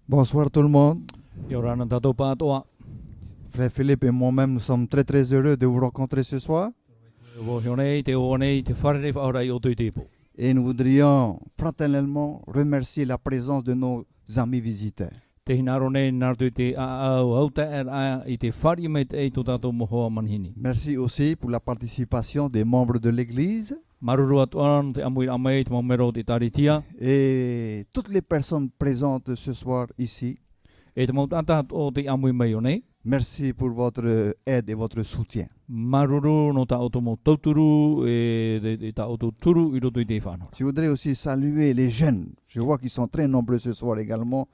Bonsoir tout le monde. Yorana tato patoa. Frère Philippe et moi-même, nous sommes très très heureux de vous rencontrer ce soir. Wohionei te onei te wharere whaorai o tui tepo. Et nous voudrions fraternellement remercier la présence de nos amis visiteurs. Te hinaro nei nartu te au hauta a I te whari me te eito tato mohoa manhini. Merci aussi pour la participation des membres de l'Église Maruru atuan te amui amai te maumero te taritia. et toutes les personnes présentes ce soir ici. E te mautata o te amui mai o nei. Merci pour votre aide et votre soutien. Maruru no ta auto mo tauturu e ta auto turu I roto I te whanau. Je voudrais aussi saluer les jeunes. Je vois qu'ils sont très nombreux ce soir également.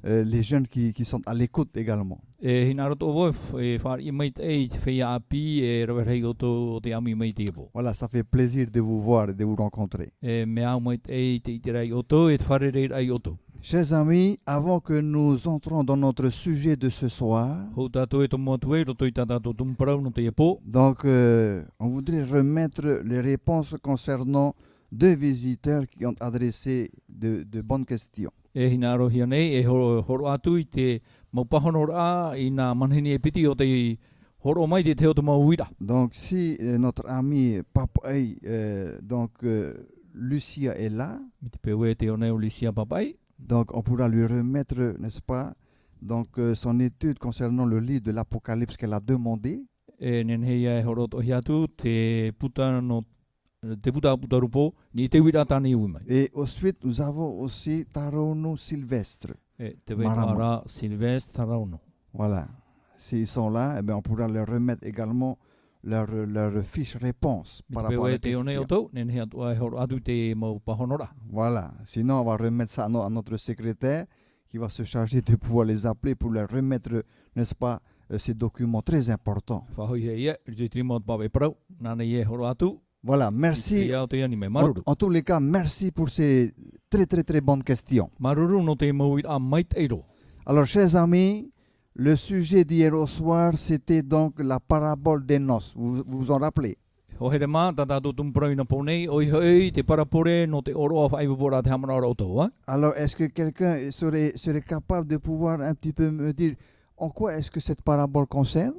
Les jeunes qui sont à l'écoute également. E hinaro to voi e whari mai te e te whea api e rawerhei o te amui mai te epo. Voilà, ça fait plaisir de vous voir et de vous rencontrer. E me au mai te e te iterei oto e te wharere ai oto. Chers amis, avant que nous entrons dans notre sujet de ce soir, Ho tātou e to motu e roto I tātou tumparau no te epo. donc on voudrait remettre les réponses concernant deux visiteurs qui ont adressé de bonnes questions. E hinaro hia nei e horo atu I te maupahono rā I nā manhini e piti o te horo mai te teo te mauira. Donc si notre ami Papaï, Lucia est là, Mi te pewe te o nei o lisia papai. donc on pourra lui remettre, n'est-ce pas, donc son étude concernant le livre de l'Apocalypse qu'elle a demandé. E nenhei e horo to hi atu te puta no te puta rupo ni te wira tani ui mai. Et ensuite, nous avons aussi Tarono Sylvestre. E te Marama. wera Silvestre Tarauno. Voilà. S'ils sont là, eh bien, on pourra leur remettre également leur fiche réponse Mi par te rapport à pewe la te o nei o question. tau, nenhei atu e horo atu te maupahono rā. Voilà. Sinon, on va remettre ça à notre secrétaire qui va se charger de pouvoir les appeler pour leur remettre, n'est-ce pas, ces documents très importants. Whahoi he ia, I te trimo te pawe parau, nāna I e horo atu. Voilà. Merci. Ia o te ani me En, maruru. en tous les cas, merci pour ces très, très, très bonnes questions. Maruru no te mauira mai te eiro. Alors, chers amis, le sujet d'hier au soir, c'était donc la parabole des noces. Vous vous en rappelez? Ho here mā, tā tātou tumparau ina ponei, oi hei, te parapore no te oroa whaivupora te hamana ora o tau, Alors, est-ce que quelqu'un serait capable de pouvoir un petit peu me dire en quoi est-ce que cette parabole concerne?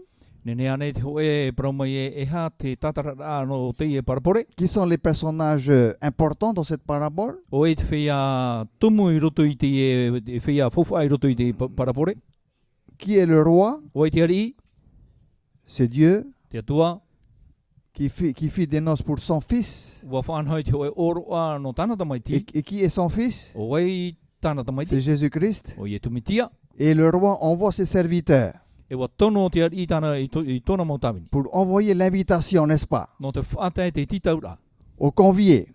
Nene ane te hoe e praumai e ha te tatara no te e parapore. Qui sont les personnages importants dans cette parabole? O e te whea tumu I roto I te e whea fofa I roto I te parapore. Qui est le roi? O e te ari, C'est Dieu te atua, qui fit des noces pour son fils. ua whanhoi te hoe oroa no tānata mai ti. Et qui est son fils? O e tānata mai C'est ti. Jésus-Christ. O e tumitia. Et le roi envoie ses serviteurs E wa tono te ari tāna I tōna mau tāwini. pour envoyer l'invitation, n'est-ce pas, No te whātai te titaura aux conviés.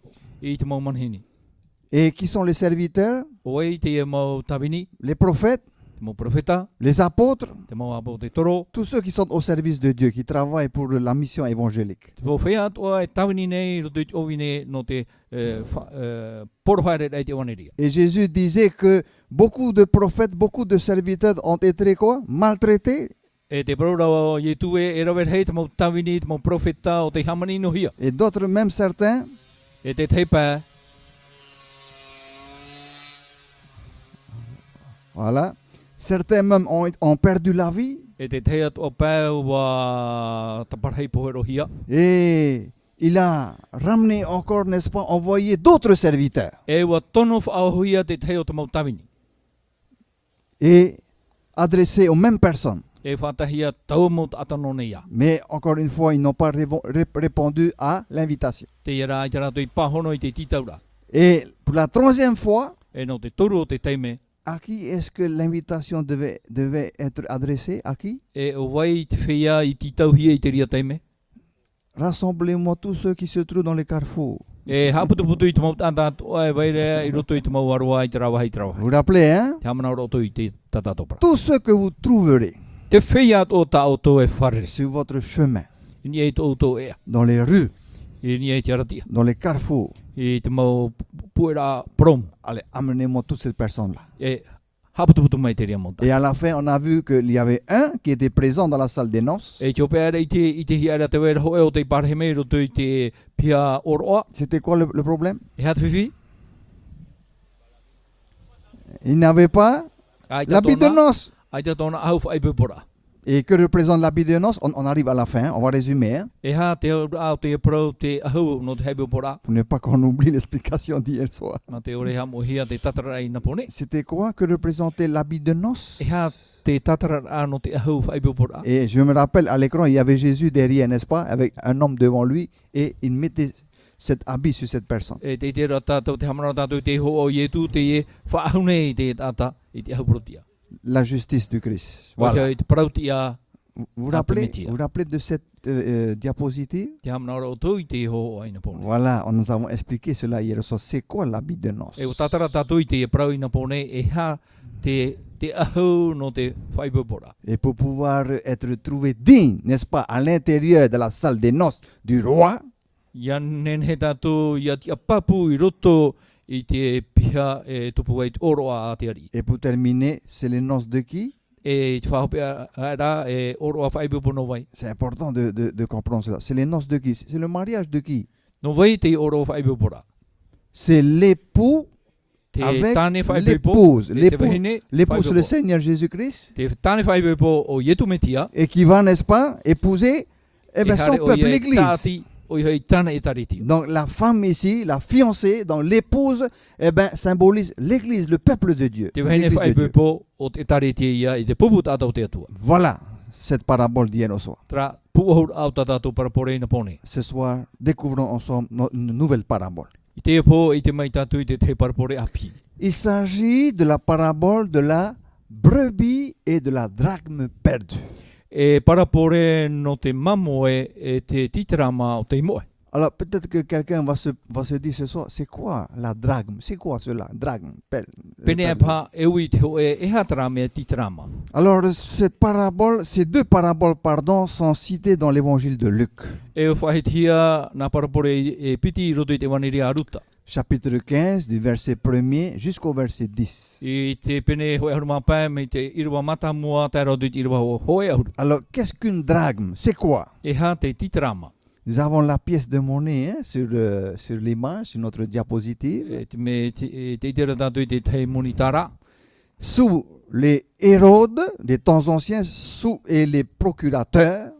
I te mau manhini. Et qui sont les serviteurs? O e te e mau tāwini, Les prophètes, te mau profeta, les apôtres, te mau apo te toro. tous ceux qui sont au service de Dieu, qui travaillent pour la mission évangélique. Te po whea atua e tāwini nei roto I te ovine no te porohaere rei te waneria. Et Jésus disait que beaucoup de prophètes, beaucoup de serviteurs ont été quoi? Maltraités. E te praura I tu e rawer hei te mau tāwini, te mau profeta o te hamani no hia. Et d'autres, même certains, E te teipa, voilà, certains même ont perdu la vie. e te tei atua pēu wa taparhei pohero hia. Et il a ramené encore, n'est-ce pas, envoyé d'autres serviteurs. E wa tono whaahuia te tei o te mau tāwini. Et adressé aux mêmes personnes. E whatahia tau mo atano nei ia. Mais encore une fois, ils n'ont pas répondu à l'invitation. Te ira I te rato I pahono I te titaura. Et pour la troisième fois, E no te toru o te teime, à qui est-ce que l'invitation devait être adressée? À qui? e o wai te whea I titauhia I te ria teime. Rassemblez-moi tous ceux qui se trouvent dans les carrefours. E haputuputu I te mau tata toa e waire I roto I te mau aroa I te rawa hei te rawa. Vous vous rappelez, hein? Te hamana roto I te tatatopara. Tous ceux que vous trouverez Te whea o ta o tō e wharere. sur votre chemin, Ini e tō tō ea. dans les rues, Ini e te aratia. dans les carrefours, I te mau puera prom. allez, amenez-moi toutes ces personnes-là. E haputuputu mai te ria monta. Et à la fin, on a vu qu'il y avait un qui était présent dans la salle des noces. E te opera I te hiara te wera hoe o te parheme roto I te pia oroa. C'était quoi le problème? E hat whiwhi. Il n'avait pas L'habit de noces. Ai te tōna ahau whaipupora. Et que représente l'habit de noces? On arrive à la fin, on va résumer, hein, E ha te au te pro te ahau no te haipupora. pour ne pas qu'on oublie l'explication d'hier soir. Ma te ore ha mohia te tatara i na pone. C'était quoi que représentait l'habit de noces? E ha te tatara no te ahau whaipupora. Et je me rappelle à l'écran, il y avait Jésus derrière, n'est-ce pas, avec un homme devant lui, et il mettait cet habit sur cette personne. E te tera tātou te hamara tātou te ho o ietu te e whaahune i te tata i te ahauprotia. La justice du Christ. Voilà. Voilà. I te parautia Vous vous Ah, rappelez, permettia. vous rappelez de cette diapositive? te hamara o tō i te ho o aina pone. Voilà, nous avons expliqué cela hier soir. C'est quoi l'habit de noces? E o tatara tātou i te e parau i na pone e ha te ahau no te whaipupora. Et pour pouvoir être trouvé digne, n'est-ce pas, à l'intérieur de la salle des noces du roi, Ia nen he tātou ia tia papu i roto i te piha e tupu ai te oroa a te ari. et pour terminer, c'est les noces de qui? E te whahopea ara e oroa whaipupo no vai. C'est important de comprendre cela. C'est les noces de qui? C'est le mariage de qui? No vai te oroa whaipupora. C'est l'époux Te avec tāne whaipupo. l'épouse. Te L'époux, wahine l'époux c'est le whaipupo. Seigneur Jésus-Christ, Te tāne whaipupo o ietu metia. et qui va, n'est-ce pas, épouser son peuple, l'Église. Tāti o i hei tāna e tariti. Donc la femme ici, la fiancée, donc l'épouse, symbolise l'Église, le peuple de Dieu. Te wahine l'Église de Dieu. whaipupo o te tariti ia i te pupu tātou te atua. Voilà cette parabole d'hier au soir. Tra puahur au tātou parapore i na pone. Ce soir, découvrons ensemble une nouvelle parabole. I te po i te mai tātou i te parapore api. Il s'agit de la parabole de la brebis et de la drachme perdue. E parapore no te mamoe e te titrama o te imoe. Alors peut-être que quelqu'un va se dire ce soir, c'est quoi la drachme? C'est quoi cela? Drachme. Pene e pa e ui te ho e hatara me titrama. Alors cette parabole, ces deux paraboles, pardon, sont citées dans l'évangile de Luc, E whahitia na parapore e piti i roto i te waniri a ruta. chapitre 15, du verset 1er jusqu'au verset 10. I te pene hoe ahuruma pae me te irwa mata mua tai roto i te irwa hoe ahuru. Alors qu'est-ce qu'une drachme? C'est quoi? E ha te titrama. Nous avons la pièce de monnaie sur l'image, sur notre diapositive. E te me te itera tātou i te tei monitara. Sous les Hérodes des temps anciens, et les procurateurs,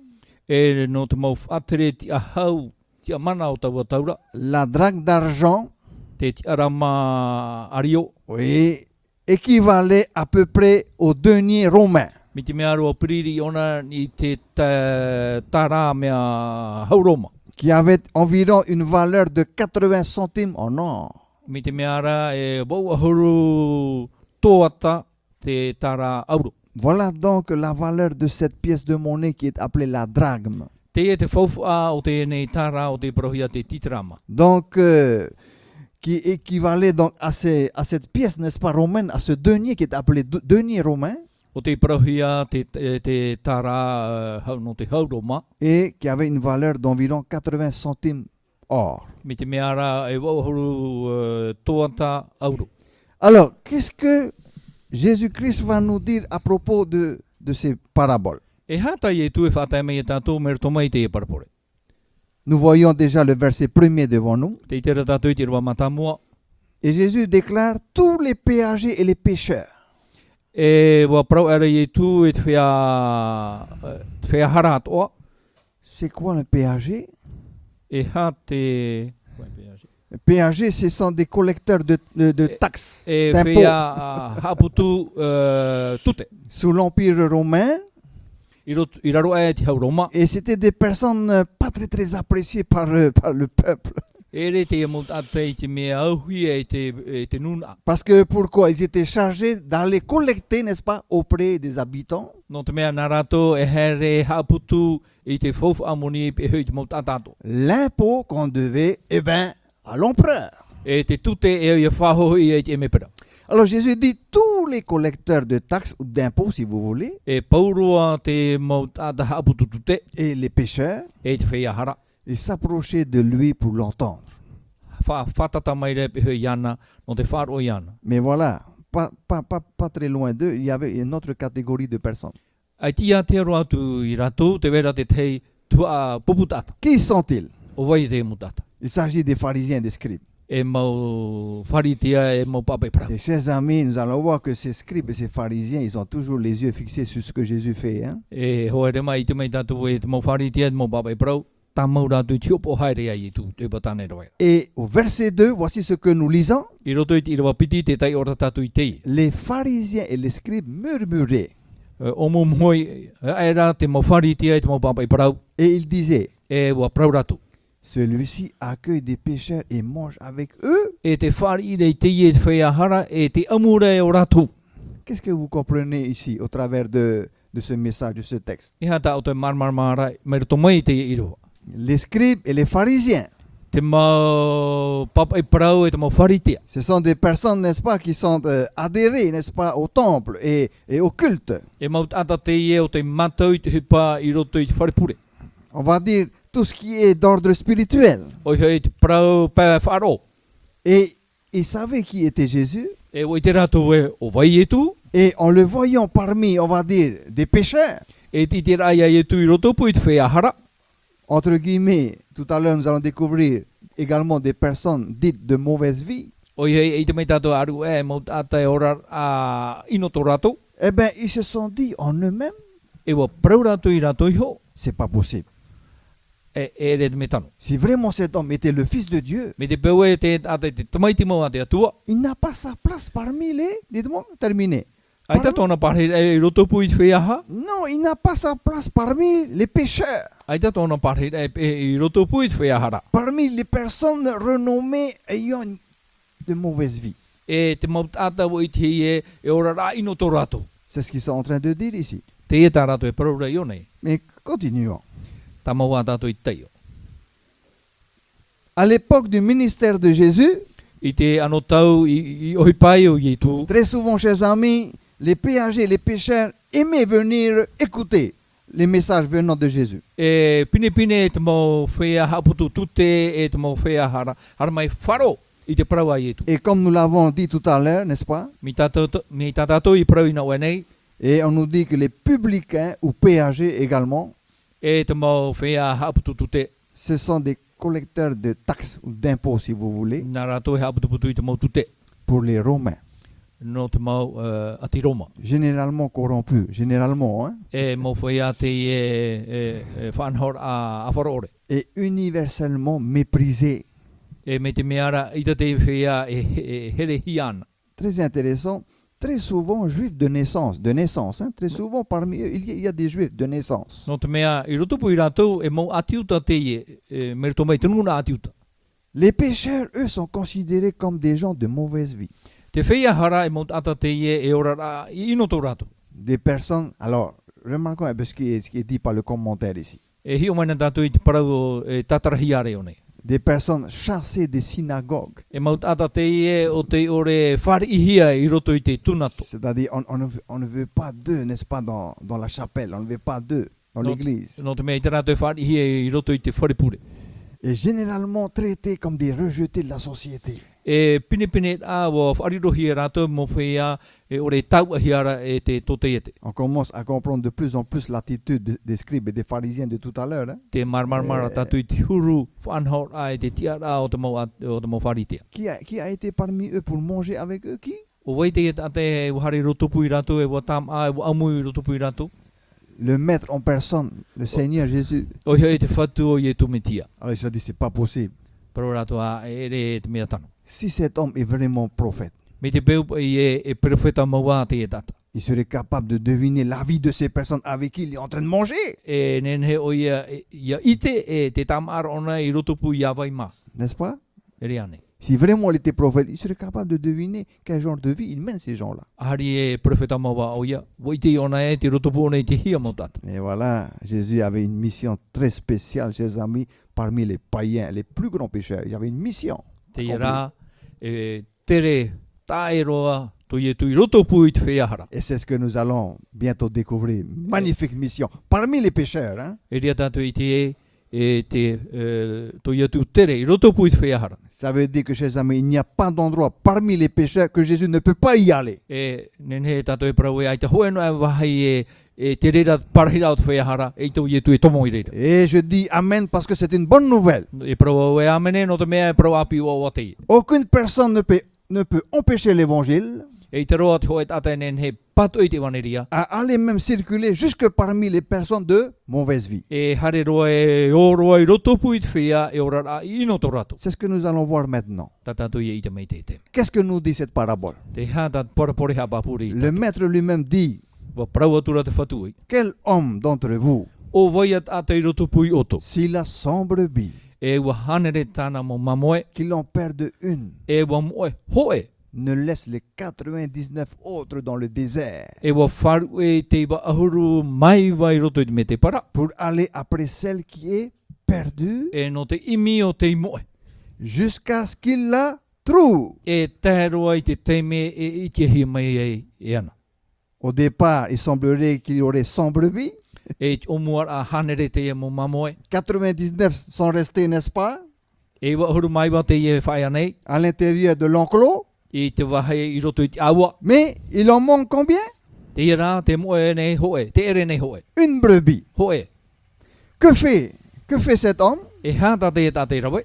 E no te mau whatere ti ahau ti a mana o taua taura. la drachme d'argent, Te ti arama ario. oui, équivalait à peu près au denier romain. Mi te mea roa piriri ona i te tara mea hauroma. Qui avait environ une valeur de 80 centimes en or. Mi te mea ra e wau ahuru toata te tara auro. Voilà donc la valeur de cette pièce de monnaie qui est appelée la drachme. Te e te whauwha o te nei tara o te prohia te titrama. Donc, qui équivalait donc à cette pièce, n'est-ce pas, romaine, à ce denier qui est appelé denier romain, O te prohia te tara hau no te hauroma. et qui avait une valeur d'environ 80 centimes or. Mi te mea ra e wau ahuru toata auro. Alors, qu'est-ce que Jésus-Christ va nous dire à propos de ces paraboles? E hata i e tu e whatai mei e tātou mer tomai te e parapore. Nous voyons déjà le verset 1er devant nous. Te itera tātou i te rwa matamua. Et Jésus déclare tous les péagers et les pécheurs. E wa prau era i e tu e te whea hara atoa. C'est quoi un péager? E ha te... Les péagers, ce sont des collecteurs de taxes, E d'impôts. whea haputu tute. Sous l'Empire romain. I raro e te hauroma. Et c'était des personnes pas très appréciées par le peuple. E re te e mult ate i te mea auhi e te nuna. Parce que pourquoi? Ils étaient chargés d'aller collecter, n'est-ce pas, auprès des habitants. No te mea narato e here haputu i te fofu amoni e hui te mult atato. L'impôt qu'on devait, à l'empereur. E te tute e ia whaho i e te emepera. Alors Jésus dit, tous les collecteurs de taxes ou d'impôts, si vous voulez, E paurua te mult ata haputu tute et les pécheurs, e te whea hara. ils s'approchaient de lui pour l'entendre. Whatata mai re pe hui iana no te wharo iana. Mais voilà, pas très loin d'eux, il y avait une autre catégorie de personnes. Ai tia te roa tu i rato te vera te tei tua puputata. Qui sont-ils? O vai te mutata. Il s'agit des pharisiens et des scribes. e mau faritia e mau pape pra. Et chers amis, nous allons voir que ces scribes et ces pharisiens, ils ont toujours les yeux fixés sur ce que Jésus fait. Hein? E ho re mai te mai tatu e te mau faritia e mau pape pra. Tamau ra tu tio po haere ai tu te batane roe. Et au verset 2, voici ce que nous lisons. I roto i te piti te tai ora tatu i te. Les pharisiens et les scribes murmuraient. O mo moi era te mau faritia e te mau pape pra. Et ils disaient, E wa pra ratu. celui-ci accueille des pécheurs et mange avec eux. E te whari rei te ie te whaiahara e te amura e o ratu. Qu'est-ce que vous comprenez ici au travers de ce message, de ce texte? I hata o te marmara me roto mai te ie iroa. Les scribes et les pharisiens, Te mau papai parau e te mau wharitia. ce sont des personnes, n'est-ce pas, qui sont adhérées, n'est-ce pas, au temple et au culte. E mau ata te ie o te matau i te hupa i roto i te wharepure. On va dire tout ce qui est d'ordre spirituel. O hei te parau pa wharo. Et ils savaient qui était Jésus. E o i te ratu e o vai e tu. Et en le voyant parmi, on va dire, des pécheurs, E ti te rai e tu i roto pu i te whaiahara. entre guillemets, tout à l'heure nous allons découvrir également des personnes dites de mauvaise vie. O hei te mei tato aru e mau ata e ora a inoto ratu. Eh bien, ils se sont dit en eux-mêmes, E wa parau ratu i ratu i ho. c'est pas possible. E re te me tano. Si vraiment cet homme était le Fils de Dieu, Me te peu e te ata te tamaiti mau a te atua. il n'a pas sa place parmi les... Dites-moi, terminé. Ai ta tōna pare e roto pu i te whaiaha. Non, il n'a pas sa place parmi les pécheurs, Ai ta tōna pare e i roto pu i te whaiahara. parmi les personnes renommées ayant de mauvaise vie. E te mau ata wo i te e ora ra inoto ratu. C'est ce qu'ils sont en train de dire ici. Te e tā ratu e parau rei o nei. Mais continuons. Tā mau a tātou i teio. À l'époque du ministère de Jésus, I te ano tau i ohi pai o i tu. très souvent, chers amis, les péagers, les pécheurs aimaient venir écouter les messages venant de Jésus. E pine pine e te mau whaiaha putu tute e te mau whaiahara. Hara mai wharo i te parau ai e tu. Et comme nous l'avons dit tout à l'heure, n'est-ce pas? Mi tātou i parau ina wenei. Et on nous dit que les publicains ou péagers également, E te mau whaiaha putu tute. ce sont des collecteurs de taxes ou d'impôts, si vous voulez, Nā rātou he aputu putu i te mau tute. pour les Romains. No te mau ati Roma. Généralement corrompus, généralement, hein? E mau whaia te whanhor a wharaore. Et universellement méprisés. E me te meara i te whaia e here hiana. Très intéressant. Très souvent juifs de naissance, hein? Très souvent parmi eux, il y a des juifs de naissance. No te mea, i roto pu i rātou e mau atiuta te me rito mai tununa atiuta. Les pécheurs, eux, sont considérés comme des gens de mauvaise vie. Te whaia e mau ata te e ora ra i inoto rātou. Des personnes, alors, remarquons un peu ce qui est dit par le commentaire ici. E hio mai na tātou i te parau e tatarahi are o nei. Des personnes chassées des synagogues. E mau ata te o te ore whari ihia i roto i te tunato. C'est-à-dire, on ne veut pas d'eux, n'est-ce pas, dans la chapelle. On ne veut pas d'eux dans Non. l'église. No te mea i te rātou e whari ihia i roto i te wharepure. Et généralement traités comme des rejetés de la société. E pine pine a wa wharirohi e rātou mo whaia e ore tau ahiara e te tote ete. On commence à comprendre de plus en plus l'attitude des scribes et des pharisiens de tout à l'heure. Hein? Te marmarmara tātou i te huru whanhor a e te tiara o te mau wharitea. Qui a été parmi eux pour manger avec eux? Qui? O wei te ate e wahari rotopu i rātou e wa tam a e wa amu i rotopu i rātou. Le maître en personne, le Seigneur Jésus. O hei te whatu o i e tumitia. Alors il se dit, c'est pas possible. Pero rātou a e re te mea tano. Si cet homme est vraiment prophète, Me te peu i e profeta maua te e tata. il serait capable de deviner la vie de ces personnes avec qui il est en train de manger. E nenhe o ia ite e te tamar ona i rotopu i awai ma. N'est-ce pas? E re ane. Si vraiment il était prophète, il serait capable de deviner quel genre de vie ils mènent ces gens-là. Ahari e profeta maua o ia. Waite i ona e te rotopu ona i te hia mo tata. Et voilà, Jésus avait une mission très spéciale, chers amis, parmi les païens, les plus grands pécheurs. Il y avait une mission. Te i rā e tere tae roa to i e tui rotopu i te wheahara. Et c'est ce que nous allons bientôt découvrir. Magnifique mission. Parmi les pécheurs, hein? E ria tātou i te e te to i atu tere i rotopu i te wheahara. Ça veut dire que, chers amis, il n'y a pas d'endroit parmi les pécheurs que Jésus ne peut pas y aller. E nenhe tātou e parau e ai te hoe no e wahai e te reira parahira o te whaiahara e tau i tu e tomo i reira. Et je dis Amen parce que c'est une bonne nouvelle. E prau e amene no te mea e prau api o watei. Aucune personne ne peut empêcher l'évangile E te roa te hoe tata enen he patu i te waneria. à aller même circuler jusque parmi les personnes de mauvaise vie. E hare roa e o roa i roto pu i te whia e ora a ino to rato. C'est ce que nous allons voir maintenant. Tatatu i te mei te te. Qu'est-ce que nous dit cette parabole? Te hata porapore ha papuri. Le maître lui-même dit, Wa prau atura te whatui. quel homme d'entre vous, O vai ata i roto pu i oto. s'il a 100 brebis, E wa hanere tana mo mamoe. qu'il en perde une, E wa moe hoe. ne laisse les 99 autres dans le désert E wa wharu e te wa ahuru mai vai roto i te me te para. pour aller après celle qui est perdue E no te imi o te imoe. jusqu'à ce qu'il la trouve. E tāroa i te teime e i te hi mai e ana. Au départ, il semblerait qu'il y aurait 100 brebis, E o muar a hanere te e mo mamoe. 99 sont restés, n'est-ce pas, E wa ahuru mai wa te e whai anei. à l'intérieur de l'enclos, I te wahe i roto i te awa. mais il en manque combien? Te ira, te moe nei hoe. Te ere nei hoe. Une brebis. Hoe. Que fait cet homme? E hata te e tate rawe.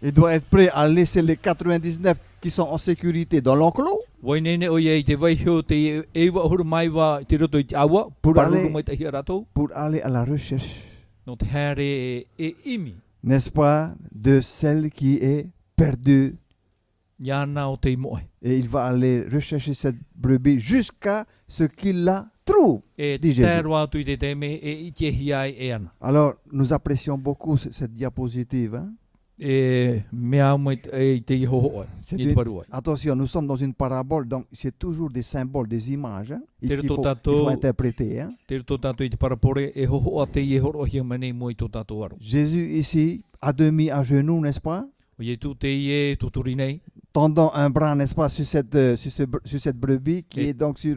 Il doit être prêt à laisser les 99 qui sont en sécurité dans l'enclos Wai nene o i te waihio te e wa ahuru mai wa te roto i te awa. Pour Paruru aller- mai te hia ratou. pour aller à la recherche, No te haere e imi. n'est-ce pas, de celle qui est perdue. Iana o te imoe. Et il va aller rechercher cette brebis jusqu'à ce qu'il la trouve. E Di Jésus. tāroa atu i te teime e i te hiai e ana. Alors, nous apprécions beaucoup cette diapositive. Hein? E mea mai e te i hoho ai. C'est I te une- paru ai. Attention, nous sommes dans une parabole, donc c'est toujours des symboles, des images hein, et Tel qu'il faut totato- interpréter. Hein? Te roto tātou i te parapore e hoho a te i e horo hia mane mo i tō tātou aro. Jésus ici, à demi à genoux, n'est-ce pas? O i tu te i e tuturi nei. Tendant un bras, n'est-ce pas, sur cette brebis qui Et- est donc sur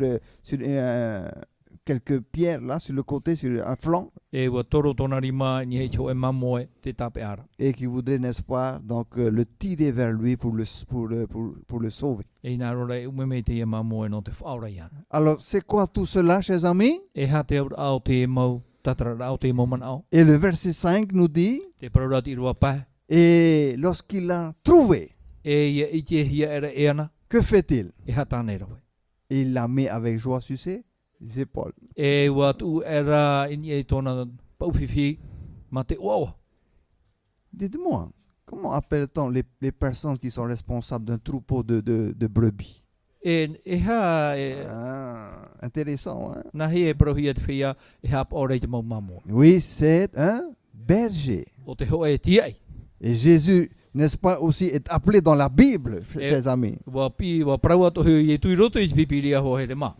quelques pierres là, sur le côté, sur un flanc, E wa toro tōna rima ni hei tau e mamo e te tape ara. et qui voudrait, n'est-ce pas, donc le tirer vers lui pour le sauver. E nā rora e umeme te e mamo e no te whaora i ana. Alors, c'est quoi tout cela, chers amis? E ha te aura ao te e mau, tatara ao te e mau man ao. Et le verset 5 nous dit, Te pararati i rua pae. et lorsqu'il l'a trouvé, E ia i te hia era e ana. que fait-il? E ha tāne rawe. Il la met avec joie sur ses épaules. E wa tu era ini e tōna pauwhiwhi ma te uaua. Dites-moi, comment appelle-t-on les personnes qui sont responsables d'un troupeau de brebis? E ha e Ah, intéressant, hein? nahi e prohia te whia e ha paore te mau mamo. Oui, c'est un berger. O te hoa e tiai. Et Jésus, n'est-ce pas, aussi est appelé dans la Bible, chers amis. Wa pi wa praua to hui e tui roto i te pipiria ho he re ma.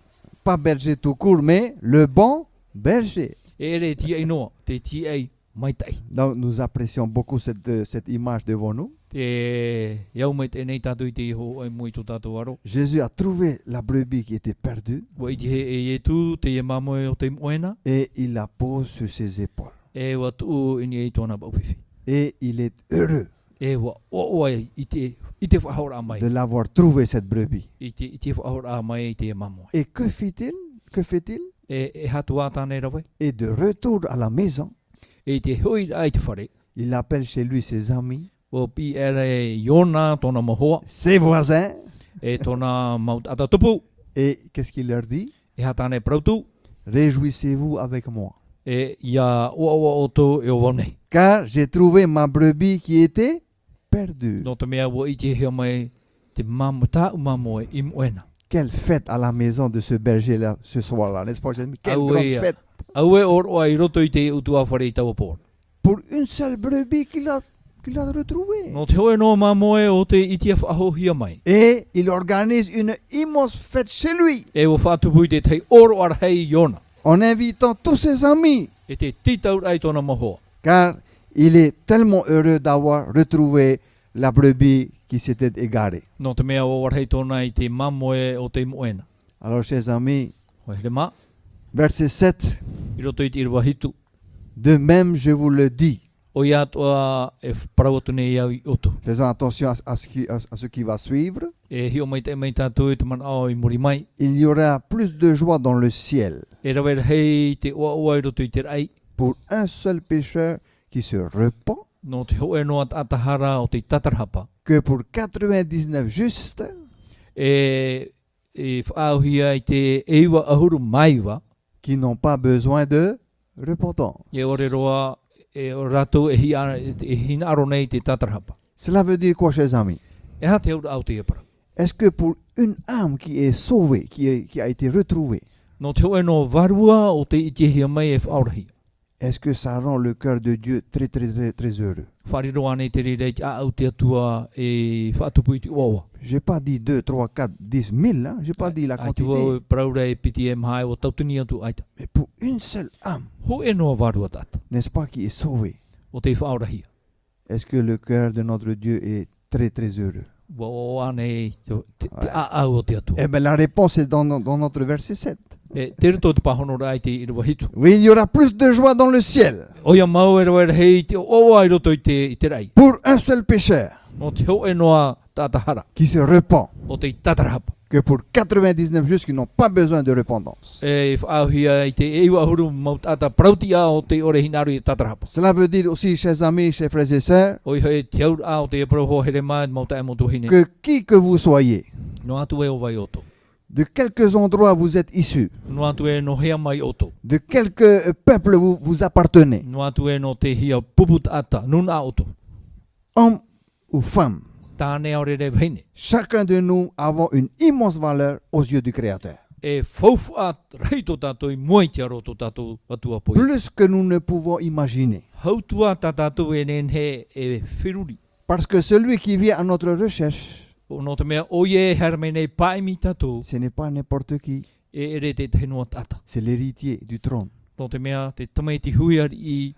Pas berger tout court, mais le bon berger. E re tiai noa, te tiai mai tai. Donc nous apprécions beaucoup cette image devant nous. Te iau mai te nei tātou i te iho e mui tō tātou aro. Jésus a trouvé la brebis qui était perdue Wa i te he e tu, te e mamo e o te moena. et il la pose sur ses épaules. E wa tu ini e tōna pauwhiwhi. Et il est heureux E wa o i te whahora mai. de l'avoir trouvé, cette brebis. I te whahora mai i te e mamo. Et que fit-il? Que fait-il? E hatua tāne rawe. Et de retour à la maison, E te hui ai te whare. il appelle chez lui ses amis, O pi ere Iona tōna mahoa. ses voisins. E tōna maut ata tupu. Et qu'est-ce qu'il leur dit? E hatane prautu. Réjouissez-vous avec moi, E ia ua o tō e o wanei. car j'ai trouvé ma brebis qui était perdue. No te mea wa i te hea mai te mamu tā umamo e imoena. Quelle fête à la maison de ce berger-là ce soir-là, n'est-ce pas, Jésus? Quelle Ah oui, grande fête Au e oro ai roto i te utua whare i taua pōr. pour une seule brebis qu'il a retrouvée. No te hoe no mamo e o te itia whahohia mai. Et il organise une immense fête chez lui, E o whātupui te tei oro arhei Iona. en invitant tous ses amis, E te titau ai tōna mahoa. car il est tellement heureux d'avoir retrouvé la brebis qui s'était égarée. No te mea o arhei tōna i te mamo e o te imoena. Alors, chers amis, Hoi here mā, verset 7, i roto i te irwa hitu. de même je vous le dis, O ia toa e parawatune i au i oto. faisons attention à ce qui va suivre, E hio mai te mai tātou e te man au i muri mai. il y aura plus de joie dans le ciel E E rawe hei te ua i roto i te rai. pour un seul pécheur qui se repent, No te hoe no atahara o te tatarahapa. que pour 99 justes E whaauhia i te eiwa ahuru maiwa. qui n'ont pas besoin de repentance. E ore roa e o rato e hina aro nei te tatarahapa. Cela veut dire quoi, chers amis? E ha te au au te epara. Est-ce que pour une âme qui est sauvée, qui a été retrouvée, No te hoe no varua o te itihia mai e whaurahia. est-ce que ça rend le cœur de Dieu très, très, très, très heureux? Whariro ane te rei a au te atua e whaatupu i te uawa. J'ai pas dit 2, 3, 4, 10 000, hein? J'ai pas dit la Ai te quantité. ua praura e piti e mahai o tautuni atu aita. Mais pour une seule âme, Ho e noa varua tata n'est-ce pas, qui est sauvée, o te whaurahia. est-ce que le cœur de notre Dieu est très, très heureux? Wa o ane te a au o te atua. Eh bien, la réponse est dans notre verset 7. E te rito te pahono rai te irua hitu. Oui, il y aura plus de joie dans le ciel Oia mau e rawa hei te oa i roto i te rai. pour un seul pécheur No te ho e noa tatahara qui se repent o te tatarahapa. que pour 99 justes qui n'ont pas besoin de repentance. E whaauhia i te eiwa huru mau tata prautia o te ore hinaru i tatarahapa. Cela veut dire aussi, chers amis, chers frères et sœurs, Oi hei te au a o te e proho here mai mau ta e motu hine. que qui que vous soyez, No atu e o vai oto. de quelques endroits vous êtes issus, No atu e no hea mai oto. de quelques peuples vous appartenez, No atu e no te hia puput ata, nun a oto. hommes ou femmes, Tāne au re vheine. chacun de nous avons une immense valeur aux yeux du Créateur. E faufu a reito tato i moi te aro to tato atua poi. Plus que nous ne pouvons imaginer. Hautua tato e nen he e whiruri. Parce que celui qui vient à notre recherche, O no te mea oie hermene paimi tato ce n'est pas n'importe qui, e ere te tenua tata. c'est l'héritier du trône. No te mea te tamaiti huiar i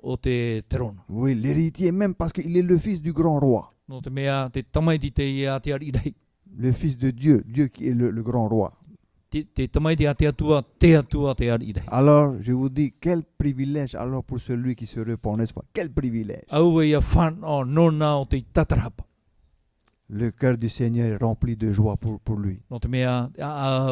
o te terono. Oui, l'héritier même parce qu'il est le fils du grand roi, No te mea te tamaiti te ia te ari rei. le fils de Dieu, Dieu qui est le grand roi. Te tamaiti a te atua te ari rei. Alors, je vous dis, quel privilège alors pour celui qui se repent, n'est-ce pas? Quel privilège! Au e ia whan o nona o te tatarapa. Le cœur du Seigneur est rempli de joie pour lui. No te mea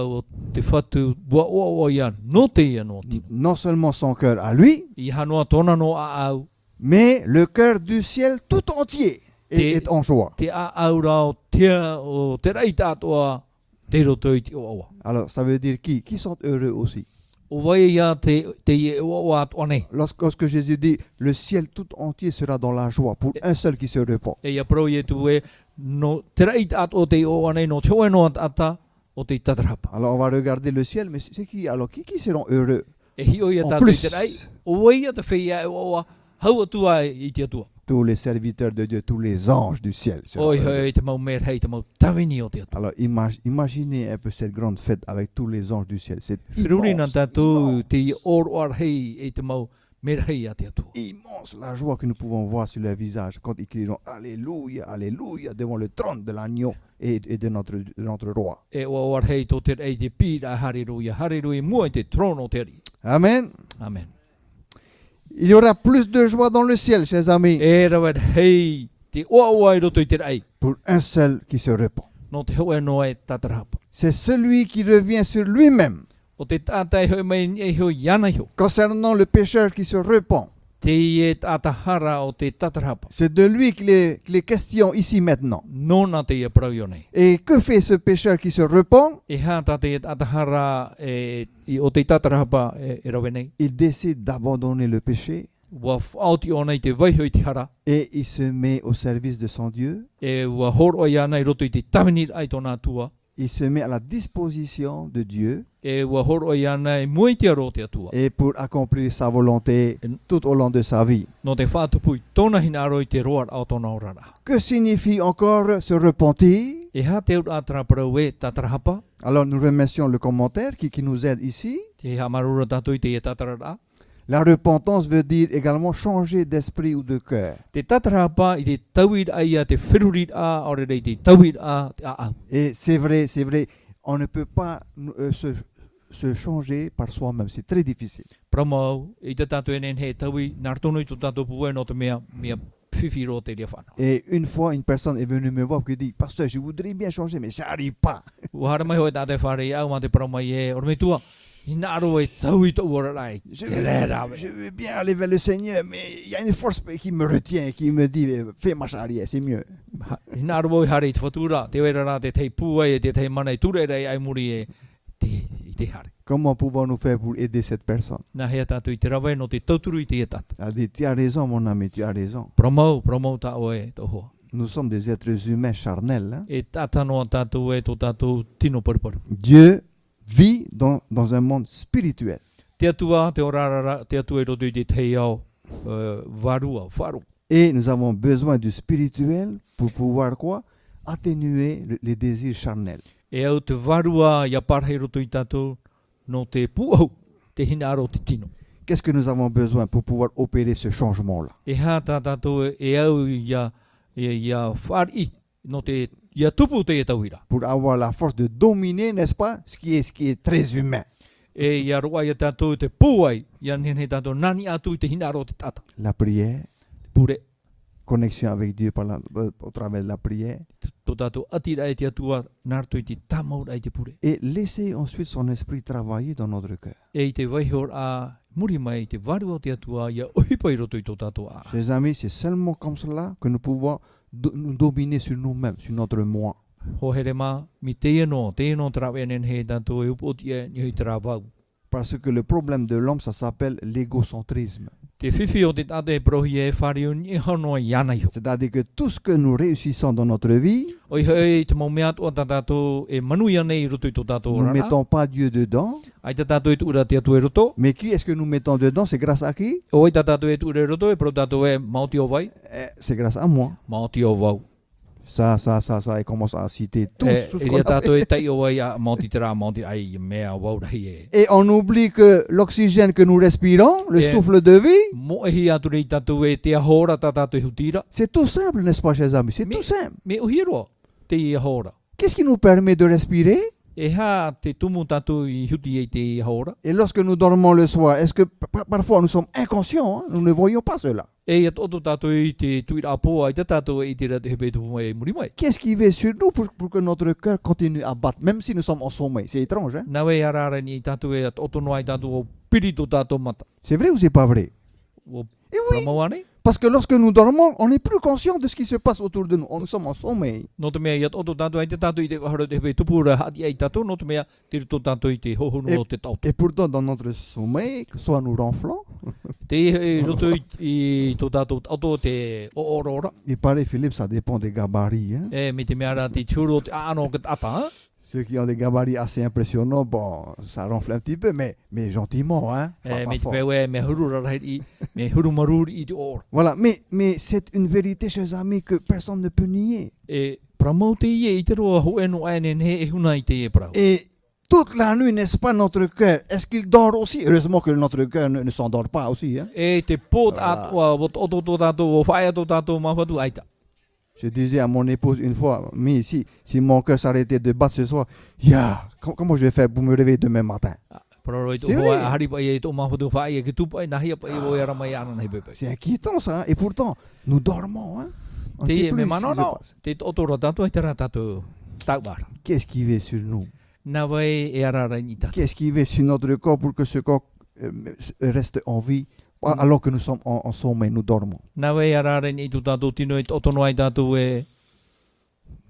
o te whatu bua o ia no te ia no tino. Non seulement son cœur à lui, I hanoa tona no au. mais le cœur du ciel tout entier est en joie. Te au rao o te rei tātoa te roto i te oawa. Alors, ça veut dire qui? Qui sont heureux aussi? O vai ia te ie oawa atoane. Lorsque Jésus dit, le ciel tout entier sera dans la joie pour un seul qui se repent. E ia pro ie tu e no te rei tātoa te oane no te hoe no ata o te tatarapa. Alors, on va regarder le ciel, mais c'est qui? Alors, qui seront heureux? E hio ia En tātou i plus, te rei. O vai ia te whia e oawa. Hau atua i te atua. tous les serviteurs de Dieu, tous les anges du ciel seront Oi heureux. hei te mau mer hei te mau tawini o te atua. Alors, imaginez un peu cette grande fête avec tous les anges du ciel. C'est Whiruri na immense, tātou te i or hei e te mau mer hei a te atua. immense la joie que nous pouvons voir sur leur visage quand ils crieront Alléluia, Alléluia devant le trône de l'agneau et de notre roi. E oar hei tō te rei te pīra hariruia. Hariruia mua i te trono te ri. Amen. Amen. Il y aura plus de joie dans le ciel, chers amis, E rawat hei te oa i roto i te rei. pour un seul qui se repent. No te hoa noa e tatarapa. C'est celui qui revient sur lui-même. O te tātai hoi mai e hoi iana hio. Concernant le pécheur qui se repent, Te i e tātahara o te tatarapa. c'est de lui qu'il est question ici maintenant. Nona te i e parau nei. Et que fait ce pécheur qui se repent? E hata te tātahara o te tatarapa e rawe nei. Il décide d'abandonner le péché Wa whaoti o nei te waihoi te hara. et il se met au service de son Dieu. E wa horo i ana i roto i te tawini ai tōna atua. Il se met à la disposition de Dieu E wa horo i ana i mui te aro te atua. et pour accomplir sa volonté tout au long de sa vie. No te whātupu i tōna hina aro i te roar au tōna orara. Que signifie encore se repentir? E hā te ura atra parau e tatarahapa. Alors nous remercions le commentaire qui nous aide ici. Te hamarura tātou i te e tatarara. La repentance veut dire également changer d'esprit ou de cœur. Te tatarahapa i te tauir ai a te whirurit a ore rei te tauir a te a. Et c'est vrai, on ne peut pas se changer par soi-même. C'est très difficile. Pramau, i te tātou enen he taui, nartono i tō tātou puwe no te mea whiwhiro te rea whanau. Et une fois, une personne est venue me voir et dit, Pasteur, je voudrais bien changer, mais ça n'arrive pas. Ua hara mai hoi tātou whare i au ma te paramai e, ore me tua, Hina aro e tau I tau ora rai. Je veux bien aller vers le Seigneur, mais il y a une force qui me retient, qui me dit fais marche arrière, c'est mieux. Hina aro I hare te whatura, te wera rā te tei pūai e te tei mana I ture rei ai muri e te hare. Comment pouvons-nous faire pour aider cette personne? Nā hea tātou I te rawe no te tauturu I te e tata. Elle a dit, tu as raison mon ami, tu as raison. Promau tā oe tō hoa. Nous sommes des êtres humains charnels. Hein? E tāta noa tātou e tō tātou tino paruparu. Dieu vit dans un monde spirituel. Te atua, te orarara, te atua e roto I te tei au varua, wharu. Et nous avons besoin du spirituel pour pouvoir quoi? Atténuer les désirs charnels. E au te varua ia parhei roto I tātou no te puau, te hina aro te tino. Qu'est-ce que nous avons besoin pour pouvoir opérer ce changement-là? E hā tātou e au ia whari no te ia tupu te e tauira. Pour avoir la force de dominer, n'est-ce pas, ce qui est très humain. E ia roa ia tātou te puai, ia nene tātou nani atu I te hina aro te tata. La prière, Pure, connexion avec Dieu au travers de la prière. tō tātou atira e te atua, nārtu I te tamaura I te pure. Et laisser ensuite son esprit travailler dans notre cœur. E I te waihor a muri mai te varua te atua, ia ohipa I roto I tō tātou a. Chers amis, c'est seulement comme cela que nous pouvons nous dominer sur nous-mêmes, sur notre moi. Ho here mā, mi te eno trawe nen he tātou e upoti e ni hui te rāwau. Parce que le problème de l'homme, ça s'appelle l'égocentrisme. Te whiwhi o te tate e prohi e whariu ni hono I ana iho. C'est-à-dire que tout ce que nous réussissons dans notre vie, Oi hei te mau mea tua tātou e manui anei roto I tō tātou nous ne rara. mettons pas Dieu dedans. Ai tā tātou e tuura te atu e roto. Mais qui est-ce que nous mettons dedans? C'est grâce à qui? Oi tā tātou e tuura e roto e pro tātou e mauti o vai. C'est grâce à moi. Mauti o vau. Ça, il commence à citer tout ce E qu'on ria a tātou fait. e tai o vai a mauti te rā, mauti ai mea wau rahi e. Et on oublie que l'oxygène que nous respirons, le souffle de vie, Mo e hi atu rei tātou e te ahora tā tātou e hutira. c'est tout simple, n'est-ce pas, chers amis? C'est Mais- tout simple. Me uhiroa te I ahora. Qu'est-ce qui nous permet de respirer? E hā te tumu tātou I huti e te I ahora. Et lorsque nous dormons le soir, est-ce que parfois nous sommes inconscients, hein? Nous ne voyons pas cela? E ia toto tātou I te tuira apoa ai te tātou I te rate hepe tupu e muri mai. Qu'est-ce qui veut sur nous pour que notre cœur continue à battre, même si nous sommes en sommeil? C'est étrange, hein? Nawe arara ni tātou e otono ai tātou o pirito tātou mata. C'est vrai ou c'est pas vrai? O Et oui, pramauane. parce que lorsque nous dormons, on n'est plus conscient de ce qui se passe autour de nous. Nous sommes en sommeil. No te mea ia oto tātou ai te tātou I te wahara te hepe tupura hati ai tātou. No te mea te rito tātou I te hohono o te tautu. Et pourtant, dans notre sommeil, soit nous ronflons, Te e roto I tō tātou auto te oorora. il paraît, Philippe, ça dépend des gabarits. Hein? E me te mea rā te tūro te ano kat ata. Ceux qui ont des gabarits assez impressionnants, bon, ça ronfle un petit peu, mais gentiment, hein? Pas Me te fort. pewe me huru rarahiri, me huru maruri I te ora. Voilà, mais c'est une vérité, chers amis, que personne ne peut nier. E pramau te ie I te roa ho eno aenen he e huna I te e prau. Et toute la nuit, n'est-ce pas, notre cœur, est-ce qu'il dort aussi? Heureusement que notre cœur ne s'endort pas aussi. Hein? E te pot Voilà. atua, o oto tō tātou, o whaia tō tātou mawhatu aita. Je disais à mon épouse une fois, mais si mon cœur s'arrêtait de battre ce soir, comment je vais faire pour me réveiller demain matin? Pararoi tō C'est hoa vrai. hari pai e tō mawhatu whaia ki tupai nahia pai o era mai ana nei pepe. C'est inquiétant ça, hein? Et pourtant, nous dormons. Hein? On ne Te sait e plus me ce qui mano se no, passe. te oto ra tātou ai te rā tātou taubara. Qu'est-ce qui va sur nous? Nā wai e ara rai ni tātou. Qu'est-ce qui va sur notre corps pour que ce corps reste en vie alors que nous sommes en sommeil, nous dormons? Nā wai ara rai ni tō tātou tino e otono ai tātou e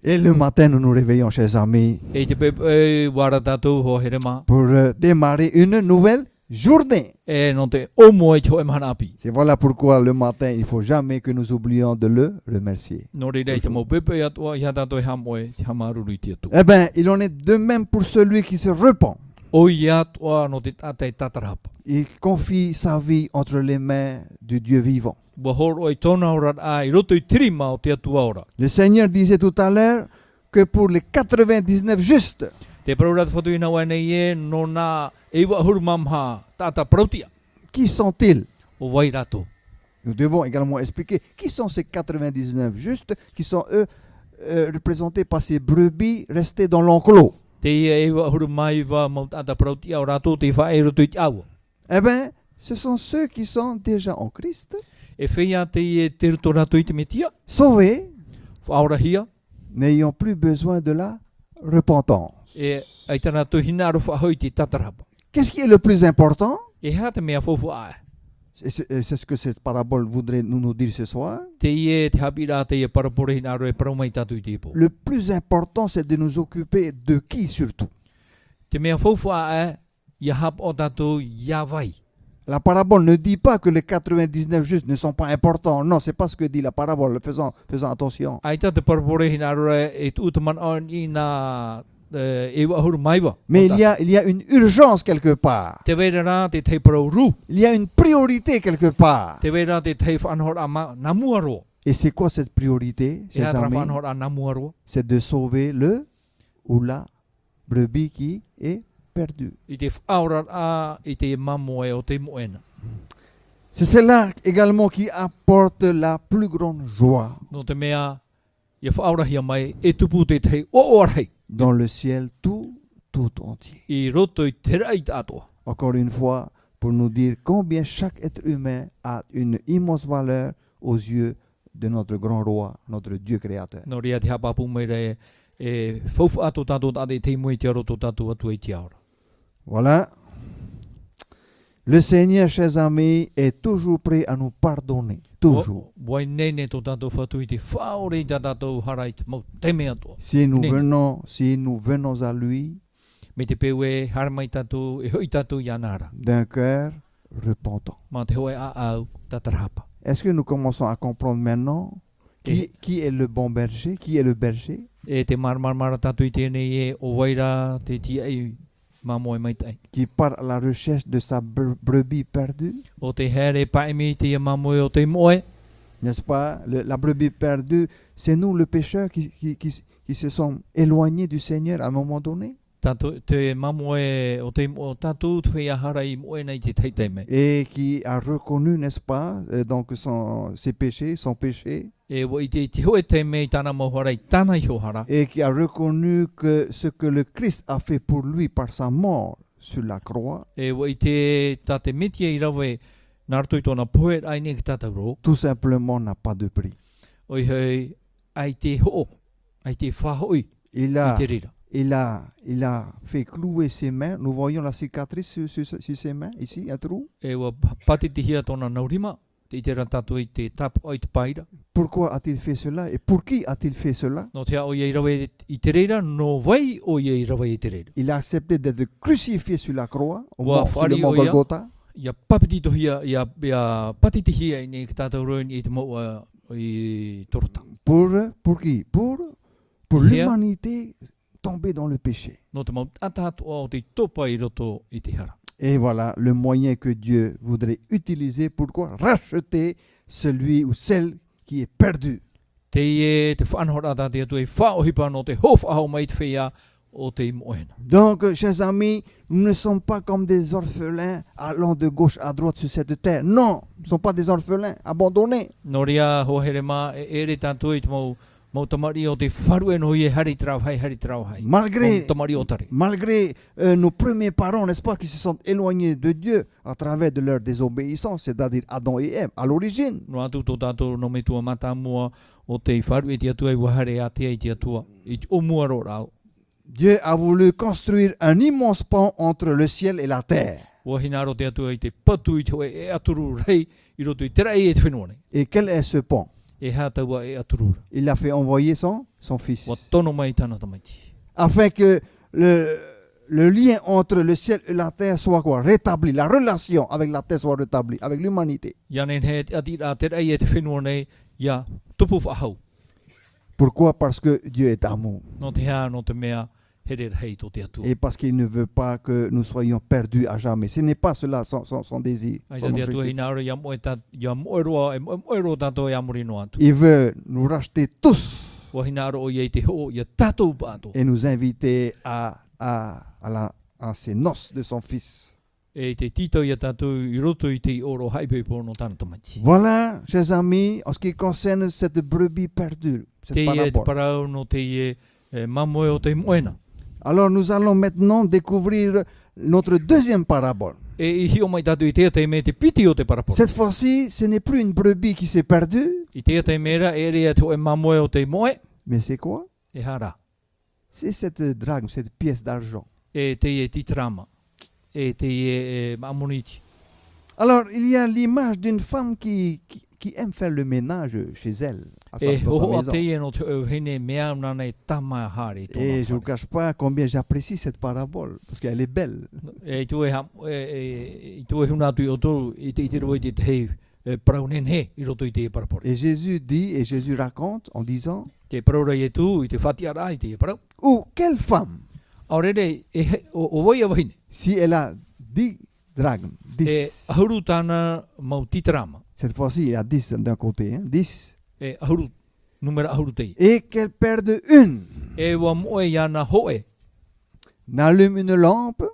Et le matin, nous nous réveillons, chers amis, e te pepe e wara tātou ho here mā. pour démarrer une nouvelle journée. E no te omo e te hoe mahana api. C'est voilà pourquoi le matin, il ne faut jamais que nous oublions de le remercier. No rei te mau pepe atua i hata toi hamoe, te hamaruru I te atu. Eh bien, il en est de même pour celui qui se repent. O i atua no te tata e tatarapa. Il confie sa vie entre les mains du Dieu vivant. Wa horo i tōna ora ai, roto I tirima o te atua ora. Le Seigneur disait tout à l'heure que pour les 99 justes, Te paraurat whatu ina wai nei e, no nā e wa huru mamha tata prautia qui sont-ils? o vai rato. Nous devons également expliquer qui sont ces 99 justes qui sont eux représentés par ces brebis restées dans l'enclos. Te ia e wa huru mai wa mau tata prautia o rato te whae roto I te awa. Eh bien, ce sont ceux qui sont déjà en Christ, E whia te i e te ruto rato I te metia, sauvés, whaorahia, n'ayant plus besoin de la repentance. e ai tana tu hina aro whahoi te tatarapa. Qu'est-ce qui est le plus important? E ha te mea fofua Et c'est ce que cette parabole voudrait nous dire ce soir. te ie te hapira te ie parapore hina aro e paraumai tatu i te ipo. Le plus important, c'est de nous occuper de qui surtout? Te mea fofua ia hap o tatu ia vai. La parabole ne dit pas que les 99 justes ne sont pas importants. Non, c'est pas ce que dit la parabole. Faisons attention. Ai ta te parapore hina aro e tu utaman on ina e wahuru maiwa. Mais il y a une urgence quelque part. Te vera rā te tei parau ru. Il y a une priorité quelque part. Te vera te tei whanhor a namuaro. Et c'est quoi cette priorité, E chers ha amis? whanhor a namuaro. C'est de sauver le ou la brebis qui est perdue. I te whaora i te mamoe o te moena. C'est cela également qui apporte la plus grande joie No te mea ia whaora hia mai e tupu te tei o orhei. dans le ciel tout entier. I roto i te rai tātoa. Encore une fois, pour nous dire combien chaque être humain a une immense valeur aux yeux de notre grand roi, notre Dieu créateur. No ria te hapapu mai re e faufu ato tātou tate te mui te aroto tātou atu e te aora. Voilà. Le Seigneur, chers amis, est toujours prêt à nous pardonner. Toujours. Wai nene tō tātou whatu i te whaore i tā tātou harai te mau te mea toa. Si nous Amen. venons à lui Me te peu e haramai tātou e hoi tātou i anara. d'un cœur repentant. Ma te hoe a au tatarahapa. Est-ce que nous commençons à comprendre maintenant qui est le bon berger? Qui est le berger? E te marmara tātou i tēnei e o waira te tia i mamoe mai tai. Qui part à la recherche de sa brebis perdue? O te here paimi te mamoe o te moe. N'est-ce pas? La brebis perdue, c'est nous, le pécheur, qui se sont éloignés du Seigneur à un moment donné. Tātou te mamoe o te o tātou te whea hara i moe nei te teitei me. Et qui a reconnu, n'est-ce pas, donc ses péchés, son péché. E wo i te hoe te mei tāna mauhara i tāna i hohara. Et qui a reconnu que ce que le Christ a fait pour lui par sa mort sur la croix, E wo i te tā te mitia i rawe nārtu i tōna poe ai ne ki tātou ro. tout simplement n'a pas de prix. O i hei ai te ho, ai te whahoi Il i a, te rira. il a fait clouer ses mains. Nous voyons la cicatrice sur ses mains, ici, un trou. E wa patiti hia tōna naurima, te i te ratato i te tap o i te paira. Pourquoi a-t-il fait cela? Et pour qui a-t-il fait cela? No te o i rawe i te rira, no vai o i rawe i te rira. Il a accepté d'être crucifié sur la croix, sur le Whari mont o ia. Golgotha. Ia papiti to hia, ia patiti hia i ne ki tātou roin i te maua i torota. Pour qui? Pour Here. l'humanité tombée dans le péché. No te mau atatu o te topa i roto i te hara. Et voilà le moyen que Dieu voudrait utiliser pour quoi? Racheter celui ou celle qui est perdu. Te e te whanhora tā te atu e whaohipa no te hofahau mai te whea o te moena. Donc, chers amis, nous ne sommes pas comme des orphelins allant de gauche à droite sur cette terre. Non, nous ne sommes pas des orphelins abandonnés. No ria ho here mā e ere tātou i te mau tamari o te wharu e no i e hari trau hai. Malgré, O tamari o tare. malgré nos premiers parents, n'est-ce pas, qui se sont éloignés de Dieu à travers de leur désobéissance, c'est-à-dire Adam et Ève, à l'origine. No atu tō tātou no me tua mata mua o te wharu e te atua i wahare a te i te atua. I o mua ro rao. Dieu a voulu construire un immense pont entre le ciel et la terre. Wahinaro te atua i te patu i te hoe e aturu rei i roto i te rei e te whenua nei. Et quel est ce pont? E hātaua e aturu. Il a fait envoyer son fils. Wa tono mai tāna tamaiti. Afin que le lien entre le ciel et la terre soit quoi? Rétabli. La relation avec la terre soit rétablie, avec l'humanité. Ia nen he te ati rā te rei e te whenua nei, ia tupu whahau. Pourquoi? Parce que Dieu est amour. No te hea, no te mea, here hei tō te atua. Et parce qu'il ne veut pas que nous soyons perdus à jamais. Ce n'est pas cela son désir. Ai son tā te atua objectif. hina ora, ia moe roa, e moe roa tātou e amori no atu. Il veut nous racheter tous Wa hina ora o iei te ho, ia tātou pātou. et nous inviter à ces noces de son fils. E te tito ia tātou i roto i te oro haipepo no tāna tamaiti. Voilà, chers amis, en ce qui concerne cette brebis perdue, cette Te ie te parabole. parau no te ie mamoe o te moena. Alors nous allons maintenant découvrir notre deuxième parabole. E i hio mai tātou i te me te piti o te parapora. Cette fois-ci, ce n'est plus une brebis qui s'est perdue, I te mera e rea te mamoe o te moe, mais c'est quoi? e hara. C'est cette drachme, cette pièce d'argent. E te ie titrama. e te mamonichi. Alors, il y a l'image d'une femme qui aime faire le ménage chez elle, dans sa Ho maison. te no te hene mea nana e tama hari to. Et je ne vous cache pas combien j'apprécie cette parabole, parce qu'elle est belle. E tu e huna tu oto i te roi te te praunen he i roto i te parapore. Et Jésus dit, et Jésus raconte en disant, Te praura e tu i te whatiara i te parau. ou quelle femme, Aurere o vai avahine. si elle a 10 drachmes, 10, E ahuru tana mau titarama. cette fois-ci il y a 10 d'un côté, hein, 10, E ahuru numera ahuru te. et qu'elle perde une, E wa moe yana hoe. n'allume une lampe,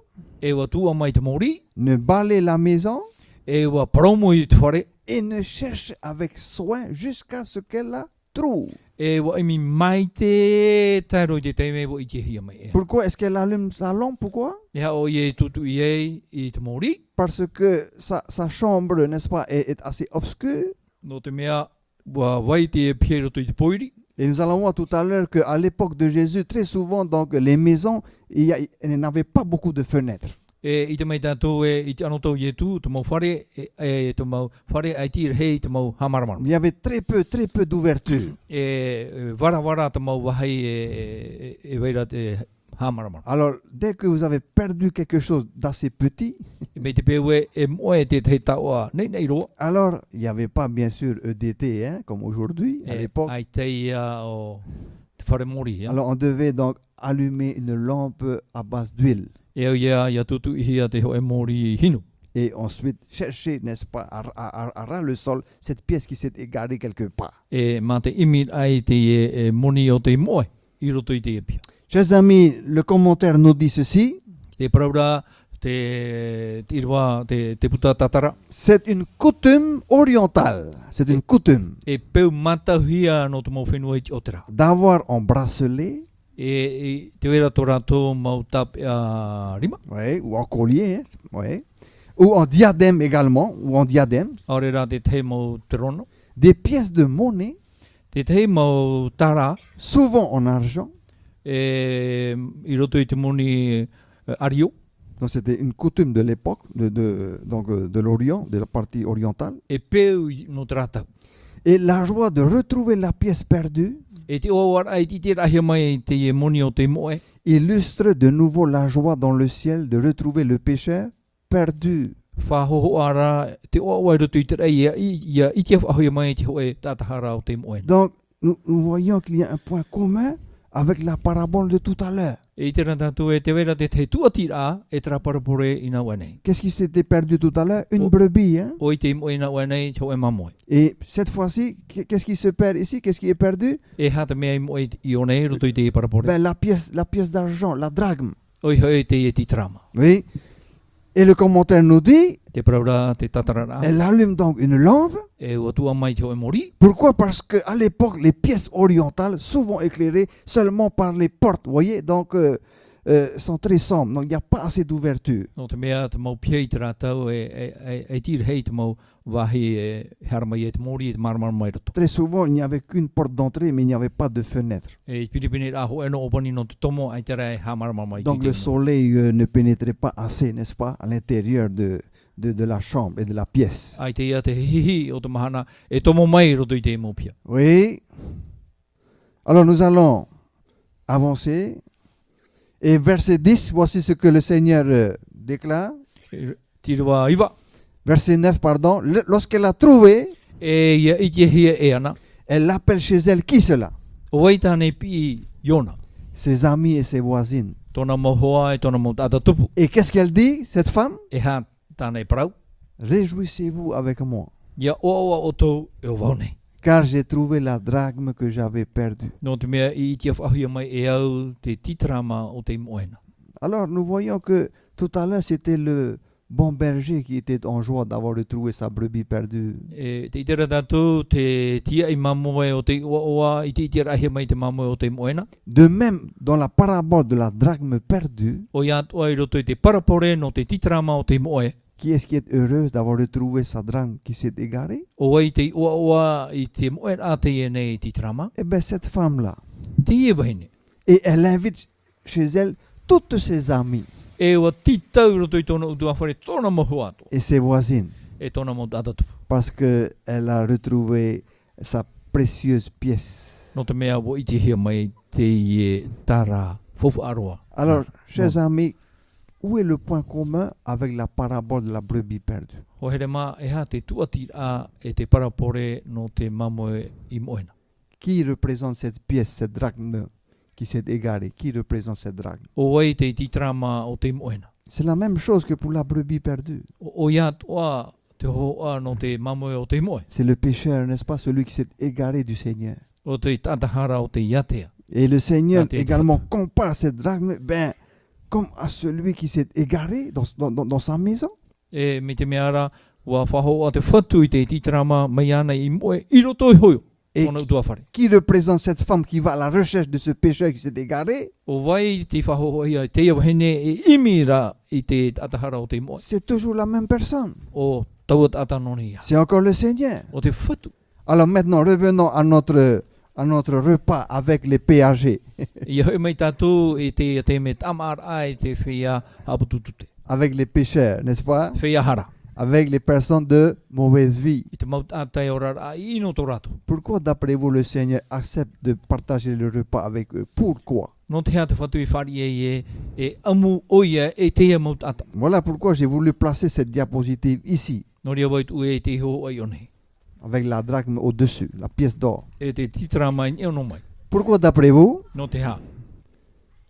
E wa tua mai te mori. ne balaye la maison, E wa promo i te whare. et ne cherche avec soin jusqu'à ce qu'elle la trouve. E wa imi mai te tairo i te teime wo i te hia mai e. Pourquoi est-ce qu'elle allume sa lampe? Pourquoi? E hao i e tutu i e i te mori. Parce que sa chambre, n'est-ce pas, est assez obscure. No te mea wa vai te e piero to i te poiri. Et nous allons voir tout à l'heure qu'à l'époque de Jésus, très souvent, donc, les maisons, il n'avait pas beaucoup de fenêtres. E i te mai tātou e i te anotou i e tu, te mau whare, te mau whare ai tir hei te mau hamaramara. Il y avait très peu d'ouverture. E wara te mau wahai e weira te hamaramara. Alors, dès que vous avez perdu quelque chose d'assez petit, Me te pewe e moe te te taua nei roa. alors, il n'y avait pas, bien sûr, EDT, hein, comme aujourd'hui, à l'époque. Ai te ia o te whare mori. Alors, on devait donc allumer une lampe à base d'huile. E au ia tutu i hia te ho e mori hinu. Et ensuite, chercher, n'est-ce pas, à ras le sol, cette pièce qui s'est égarée quelque part. E mā te imi ai te e moni o te moe i roto i te e pia. Chers amis, le commentaire nous dit ceci. Te praura, te irwa, te puta tatara. C'est une coutume orientale. C'est une coutume E peu matahia no te mau whenua i te otera. d'avoir en bracelet, E te wera tō rātou mau tap rima. ouais, ou en collier, hein, ouais, ou en diadème également, ou en diadème, Aore rā te mau te rono. des pièces de monnaie, Te mau tara, souvent en argent. i roto i te moni ario. Donc c'était une coutume de l'époque, donc de l'Orient, de la partie orientale. E peu no te rātau. Et la joie de retrouver la pièce perdue E te oawar ai ti te rahia mai te e moni o te moe. illustre de nouveau la joie dans le ciel de retrouver le pécheur perdu. Whahoho ara, te oawai roto i te rei ia i te whahoia mai te hoe tātahara o te moe. Donc nous voyons qu'il y a un point commun avec la parabole de tout à l'heure. E te rātou e te wera te tuatira e te raparapore i nā wanei. Qu'est-ce qui s'était perdu tout à l'heure? Une brebis. Hein? O i te moe nā wanei te hoe mamoe. Et cette fois-ci, qu'est-ce qui se perd ici? Qu'est-ce qui est perdu? E hata mea i moe i o nei roto i te parapore. Ben, la pièce d'argent, la drachme. O i hoi te e ti trama. Oui. Et le commentaire nous dit, Te praura te tatarara. elle allume donc une lampe. E o tua mai te hoe mori. Pourquoi? Parce qu'à l'époque, les pièces orientales, souvent éclairées seulement par les portes, vous voyez, donc sont très sombres. Donc il n'y a pas assez d'ouverture. No te mea te mau pia i te rātau e tir hei te mau wahi e haramai e te mori e te maramara mai roto. Très souvent, il n'y avait qu'une porte d'entrée, mais il n'y avait pas de fenêtre. E piripini rā ho eno opani no te tomo ai te rai hamaramara mai. Donc le soleil ne pénétrait pas assez, n'est-ce pas, à l'intérieur de la chambre et de la pièce. Ai te ia te hihi o te mahana e tomo mai roto i te mo pia. Oui. Alors nous allons avancer. Et verset 10, voici ce que le Seigneur déclare. Tirwa iwa. Verset 9, pardon. Lorsqu'elle a trouvé, E ia i te hia e ana. elle l'appelle chez elle. Qui cela? O ei tāne pi Iona. Ses amis et ses voisines. Tōna mohoa e tōna mo tata tupu. Et qu'est-ce qu'elle dit, cette femme? E ha tāne parau. Réjouissez-vous avec moi, Ia oawa o tau e o waunei. car j'ai trouvé la drachme que j'avais perdue. No te mea i te whahia mai e au te titrama o te moena. Alors nous voyons que tout à l'heure c'était le bon berger qui était en joie d'avoir retrouvé sa brebis perdue. E te itera tātou te tia i mamoe o te oa i te itera ahia mai te mamoe o te moena. De même, dans la parabole de la drachme perdue, O ia toa i roto i te parapore no te titrama o te moe. qui est-ce qui est heureuse d'avoir retrouvé sa drachme qui s'est égarée? O ai te oa i te moe a te e nei titrama. Eh bien, cette femme-là. Te e wahine. Et elle invite chez elle toutes ses amies. E wa titau roto I tōna utu awhare tōna mohu ato. et ses voisines, E tōna mo tatatupu. parce qu'elle a retrouvé sa précieuse pièce. No te mea wo iti hia mai te ie tara fofu aroa. Alors, chers amis, où est le point commun avec la parabole de la brebis perdue? Ho here mā e ha te tuati a e te parapore no te mamoe I moena. Qui représente cette pièce, cette drachme qui s'est égarée? Qui représente cette drachme? O wai te titrama o te moena. C'est la même chose que pour la brebis perdue. O ia toa te hoa no te mamoe o te moe. C'est le pécheur, n'est-ce pas, celui qui s'est égaré du Seigneur. O te tatahara o te iatea. Et le Seigneur Ah, t'es également compare cette drachme, comme à celui qui s'est égaré dans sa maison. E me te meara wa whaho a te whatu I te titrama mai ana I moe I roto I hoio. Et Ona utua whare. qui représente cette femme qui va à la recherche de ce pécheur qui s'est égaré? O vai te whaho ia te ia wahine e imira I te tatahara o te moe. C'est toujours la même personne. O tauat atanoni ia. C'est encore le Seigneur. O te whatu. Alors maintenant, revenons à notre repas avec les péagers, Ia hoi mai tātou I te me tamar ai te whia hapututute. avec les pécheurs, n'est-ce pas? Whia hara. Avec les personnes de mauvaise vie. I te maut atai orar a ino tō rātou. Pourquoi, d'après vous, le Seigneur accepte de partager le repas avec eux? Pourquoi? No te hea te whatu I whari e amu oia e te ia maut ata. Voilà pourquoi j'ai voulu placer cette diapositive ici, No ria wait ue te ho ai one. avec la drachme au-dessus, la pièce d'or. E te titra mai e no mai. Pourquoi, d'après vous? No te ha.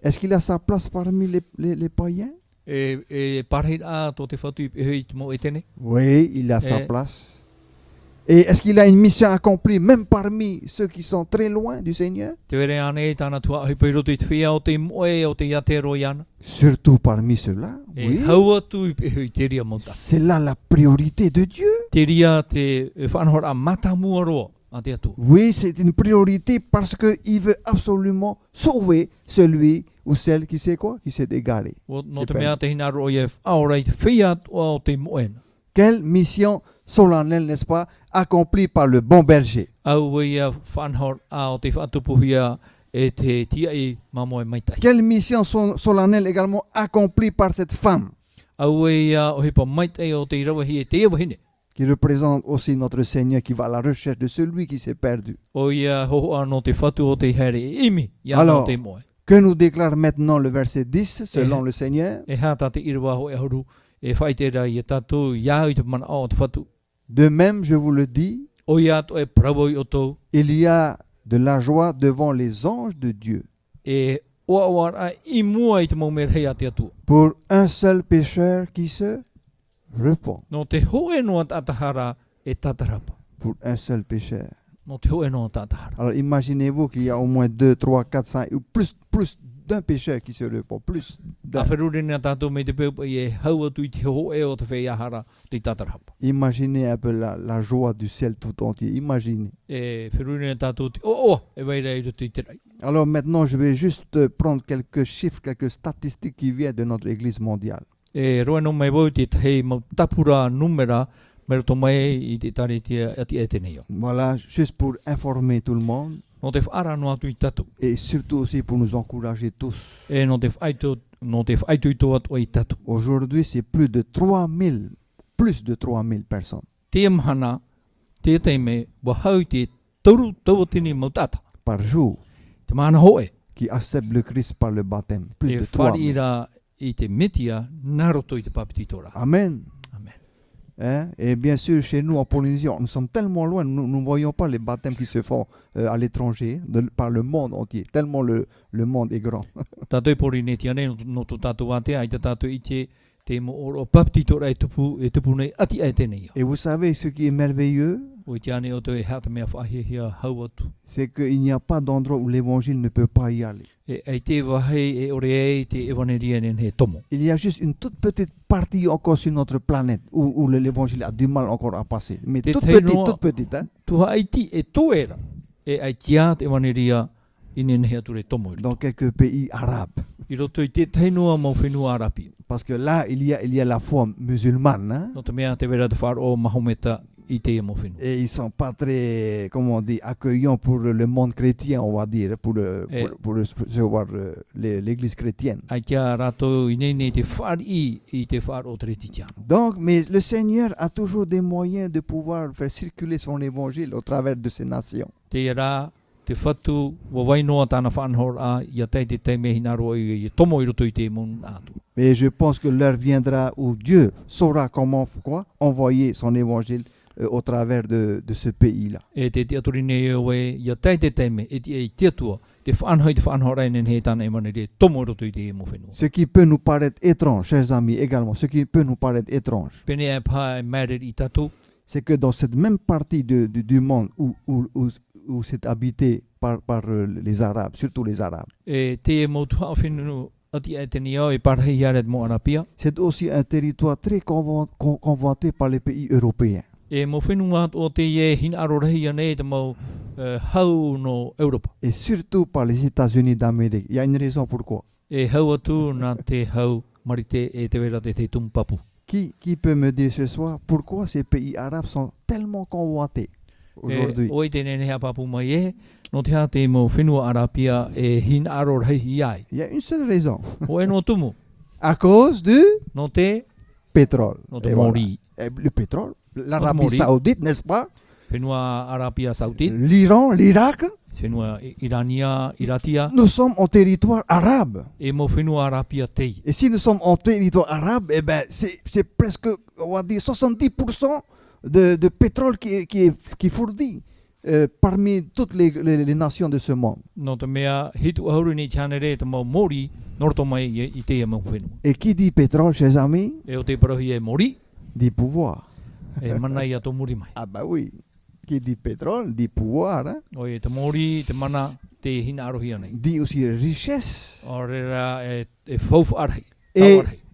Est-ce qu'il a sa place parmi les païens? E parhei a tō te whatu I hei te mo e tene. Oui, il a sa Eh. place. Et est-ce qu'il a une mission accomplie, même parmi ceux qui sont très loin du Seigneur? Te were ane e tāna tua hui pai roto I te whia o te moe o te iatero I ana. Surtout parmi ceux-là. E Oui. haua tu I hui te ria mauta. C'est là la priorité de Dieu. Te ria te whanhora matamua roa a te atu. Oui, c'est une priorité parce qu'il veut absolument sauver celui ou celle qui sait quoi? Qui s'est égaré. No C'est te pas- mea te hina roa e aorei te whia o te moena. Quelle mission solennelle, n'est-ce pas, accomplie par le bon berger. Au ia whanhor a o te whatupuhia e te tia I mamoe maitai. Quelle mission solennelle également accomplie par cette femme Au ia o hepa maitai o te irawahi e te iawahine. qui représente aussi notre Seigneur qui va à la recherche de celui qui s'est perdu. O ia hoho anō te whatu o te here imi ia Alors, no te moe. Que nous déclare maintenant le verset 10 selon le Seigneur? E hata te irawa ho e horu e whaitera I tātou iau I te mana o te whatu. De même, je vous le dis, O ia to e pravoi o tō il y a de la joie devant les anges de Dieu e oa oara I mua I te maumere hei a te atua. pour un seul pécheur qui se repent. No te hoe noa tatahara e tatarapa. Pour un seul pécheur. No te hoe noa tatahara. Alors imaginez-vous qu'il y a au moins 2, 3, 4, 5 ou plus d'un pécheur qui se repent. Plus d'un. A wherure nea tātou me te peupa I e hau atu I te hoe o te wheiahara te tatarapa. Imaginez un peu la joie du ciel tout entier. Imaginez. E wherure nea tātou te o e weira I roto I te rai. Alors maintenant, je vais juste prendre quelques chiffres, quelques statistiques qui viennent de notre Église mondiale. E roa no mai wau te hei mau tapura numera me roto mai I te tare tia ati e tene yo. Voilà, juste pour informer tout le monde No te whaara no atu I tatu. et surtout aussi pour nous encourager tous. E no te whaitu I tō atu I tatu. Aujourd'hui, c'est plus de 3000 personnes Te mahana, te teime, wa hau te tauru tawatini mau tata. par jour Te mahana hoe. qui acceptent le Christ par le baptême. Plus E de whari 3000. ira I te metia, naroto I te papititora. Amen. Amen. Hein? Et bien sûr, chez nous, en Polynésie, nous sommes tellement loin, nous ne voyons pas les baptêmes qui se font à l'étranger, par le monde entier, tellement le monde est grand. Tātou I pori ne tiane no tō tātou atea, I te tātou I te mo oro papititora e tupu nei ati e tēnei. Et vous savez, ce qui est merveilleux, O I tiane o te hata mea whahihia hau atu. c'est qu'il n'y a pas d'endroit où l'évangile ne peut pas y aller. E ai te wahei e ore e te evaneria nen he tomo. Il y a juste une toute petite partie encore sur notre planète où l'évangile a du mal encore à passer. Mais Te toute teinoa- petite. Hein? Tuha ai ti e toera e ai tia te evaneria I nen he ature tomo. Dans quelques pays arabes. I roto I te teinoa mau whenua arapi. Parce que là, il y a la foi musulmane. Hein? No te mea te vera te wharo o Mahometa i te mo whenua. Et ils sont pas très, comment on dit, accueillants pour le monde chrétien, on va dire, pour recevoir l'église chrétienne. Ai kia rātou i nei te whāri i te whār o te reti tiana. Donc, mais le Seigneur a toujours des moyens de pouvoir faire circuler son évangile au travers de ces nations. Te rā, te whatu, wa wainoa tāna whanhor a, ia tei te teime hinaro i tomo i roto i te mon atu. Mais je pense que l'heure viendra où Dieu saura comment envoyer son évangile au travers de ce pays-là. E te aturine e oe, ia tei te teime, e te atua, te whanhor ai nen he tāna e mani re tomo i roto i te mo whenua. Ce qui peut nous paraître étrange, chers amis, également, ce qui peut nous paraître étrange, Pene e pā e marer i tatu, c'est que dans cette même partie du monde où c'est habité par les Arabes, surtout les Arabes, e te e mo tua whenua ati e te ni au e parhei aret mo Arapia, c'est aussi un territoire très convoité par les pays européens. e mo whenua o te e hina arorehi ane te mo hau no Europa. Et surtout par les États-Unis d'Amérique. Il y a une raison pourquoi. E hau atu nā te hau marite e te wera te tumpapu. Qui peut me dire ce soir pourquoi ces pays arabes sont tellement convoités aujourd'hui? Oi te nene hea papu mai e, no te hea te mo whenua Arapia e hina arorehi ai. Il y a une seule raison. O e no tumu, À cause du no te pétrole. no te Et voilà. mori. Et le pétrole, l'Arabie Mori. Saoudite, n'est-ce pas? Whenua Arapia Saudite, L'Iran, l'Irak, whenua Irania, Iratia, nous sommes en territoire arabe. e mo whenua Arapia tei. Et si nous sommes en territoire arabe, eh ben, c'est presque, on va dire, 70% de pétrole qui fournit parmi toutes les nations de ce monde. No te mea hitu ahuru ni chanere te mo mori, norto mai i te mo whenua. Et qui dit pétrole, chers amis, E o te parahi e mori, dit pouvoir. e mana i ato muri mai. Ah bah oui, qui dit pétrole, dit pouvoir, hein? O e te mori, te mana, te hina arohi anei. Dit aussi richesse. O rera e faufu arhei.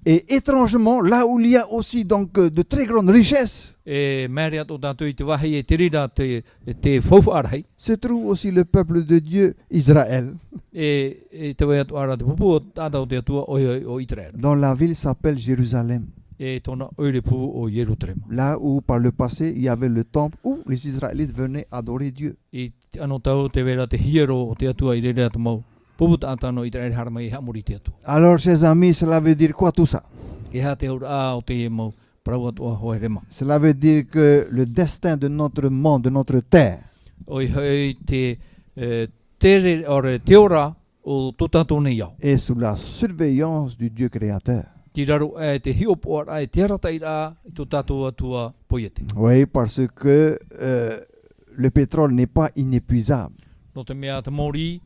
Et étrangement, là où il y a aussi donc de très grandes richesses, E mere ato tātou i te wahi e te rira te faufu arhei. se trouve aussi le peuple de Dieu, Israël, E te wai atu ara te pupu o tātou te atua o Israel. dont la ville s'appelle Jérusalem. E tona oire pu o Jerusalem. Là où par le passé, il y avait le temple où les Israélites venaient adorer Dieu. I ano tau te wera te hiero o te atua i rere atu mau. Pupu tātano i te rere haramai hamuri te atua. Alors, chers amis, cela veut dire quoi tout ça? E ha te ura o te e mau parau atua hoa rema. Cela veut dire que le destin de notre monde, de notre terre, Oi hei te ore te ora o tō tātou nei au. est sous la surveillance du Dieu créateur. Ti raro e te hiopo ara e te rata i rā i tō tātou atua poiete. Oui, parce que le pétrole n'est pas inépuisable. No te mea te mori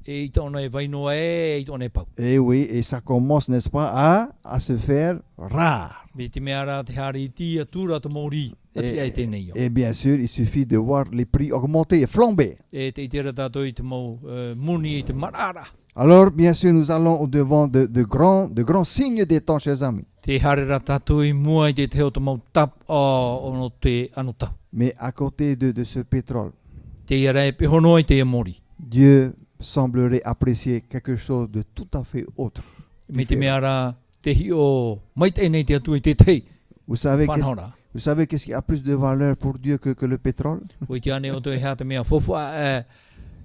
i tōna e vainoa i tōna e pau. Et oui, et ça commence, n'est-ce pas, à se faire rare. Me te mea rā te hari i tia tūra te mori ati ai tēnei au. Et bien sûr, il suffit de voir les prix augmenter et flamber. E te itera tātou i te mau muni i te marara. Alors, bien sûr, nous allons au-devant de grands signes des temps, chers amis. Te harera tātou i mua i te teo te mau tap o no te anu tau. Mais à côté de ce pétrole, Te iara e pehonoa i te mori. Dieu semblerait apprécier quelque chose de tout à fait autre. Me te mea rā te hi o maite nei te atu i te tei. Vous savez Whanhora. qu'est-ce qui a plus de valeur pour Dieu que le pétrole? O i te ane o te hea te mea fofua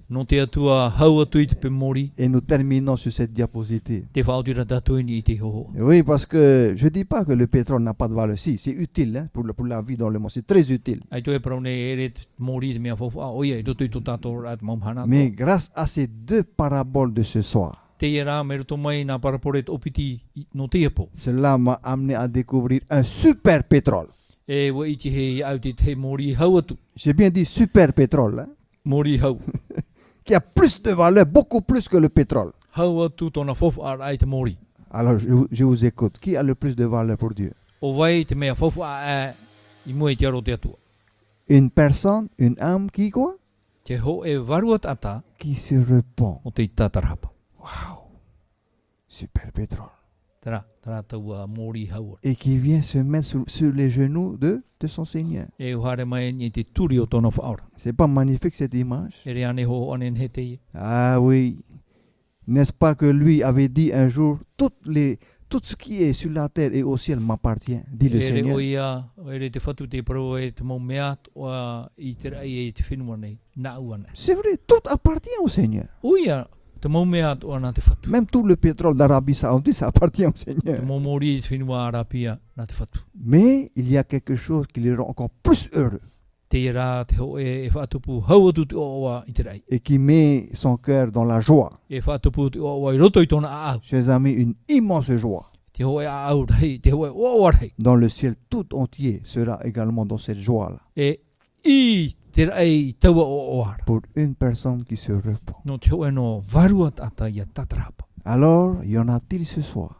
no te atua hau atu i te pe mori. Et nous terminons sur cette diapositive. Te whautira tātou i te hoho. Oui, parce que je ne dis pas que le pétrole n'a pas de valeur. Si, c'est utile hein, pour la vie dans le monde. C'est très utile. Ai toi e parau nei ere te mori te mea fofua. Oia, i roto i tō tātou rā te maumhana. Mais grâce à ces deux paraboles de ce soir, Te iara me roto mai nā parapore te opiti no te epo. cela m'a amené à découvrir un super pétrole. E wa iti he au te mori hau atu. J'ai bien dit super pétrole, hein, Mori hau. qui a plus de valeur, beaucoup plus que le pétrole. Hau atu tōna fofua ai te mori. Alors, je vous écoute. Qui a le plus de valeur pour Dieu? O vai te mea fofua i mua i te aro te atua. Une personne, une âme qui quoi? Te ho e varua tata Qui se répand. o te tatarapa. Waouh! Super pétrole. Tara taua mori hau. Et qui vient se mettre sur les genoux de son Seigneur. E uhare mai ni te turi o tōna whaora. C'est pas magnifique cette image? E re ane ho anen he te. Ah oui. N'est-ce pas que lui avait dit un jour, Tout ce qui est sur la terre et au ciel m'appartient, dit le E re Seigneur. oia, e re te whatu te pro e te mau mea toa I te rai e te whenua nei, nā ua nei. C'est vrai, tout appartient au Seigneur. Uia, te mau mea toa nā te whatu. Même tout le pétrole d'Arabie Saoudite, ça appartient au Te Seigneur. mau mori te whenua arapia nā te whatu. Mais il y a quelque chose qui les rend encore plus heureux Te rā te ho e whatupu hauatu te oa I te rai. et qui met son cœur dans la joie. E whatupu te oa I roto I tōna aau. Chers amis, une immense joie. Te ho e aau rei, te ho e oa rei. Dans le ciel tout entier sera également dans cette joie-là. E I te rai taua o oara. Pour une personne qui se repent. No te ho e no varua tata ia tatarapa. Alors, y en a-t-il ce soir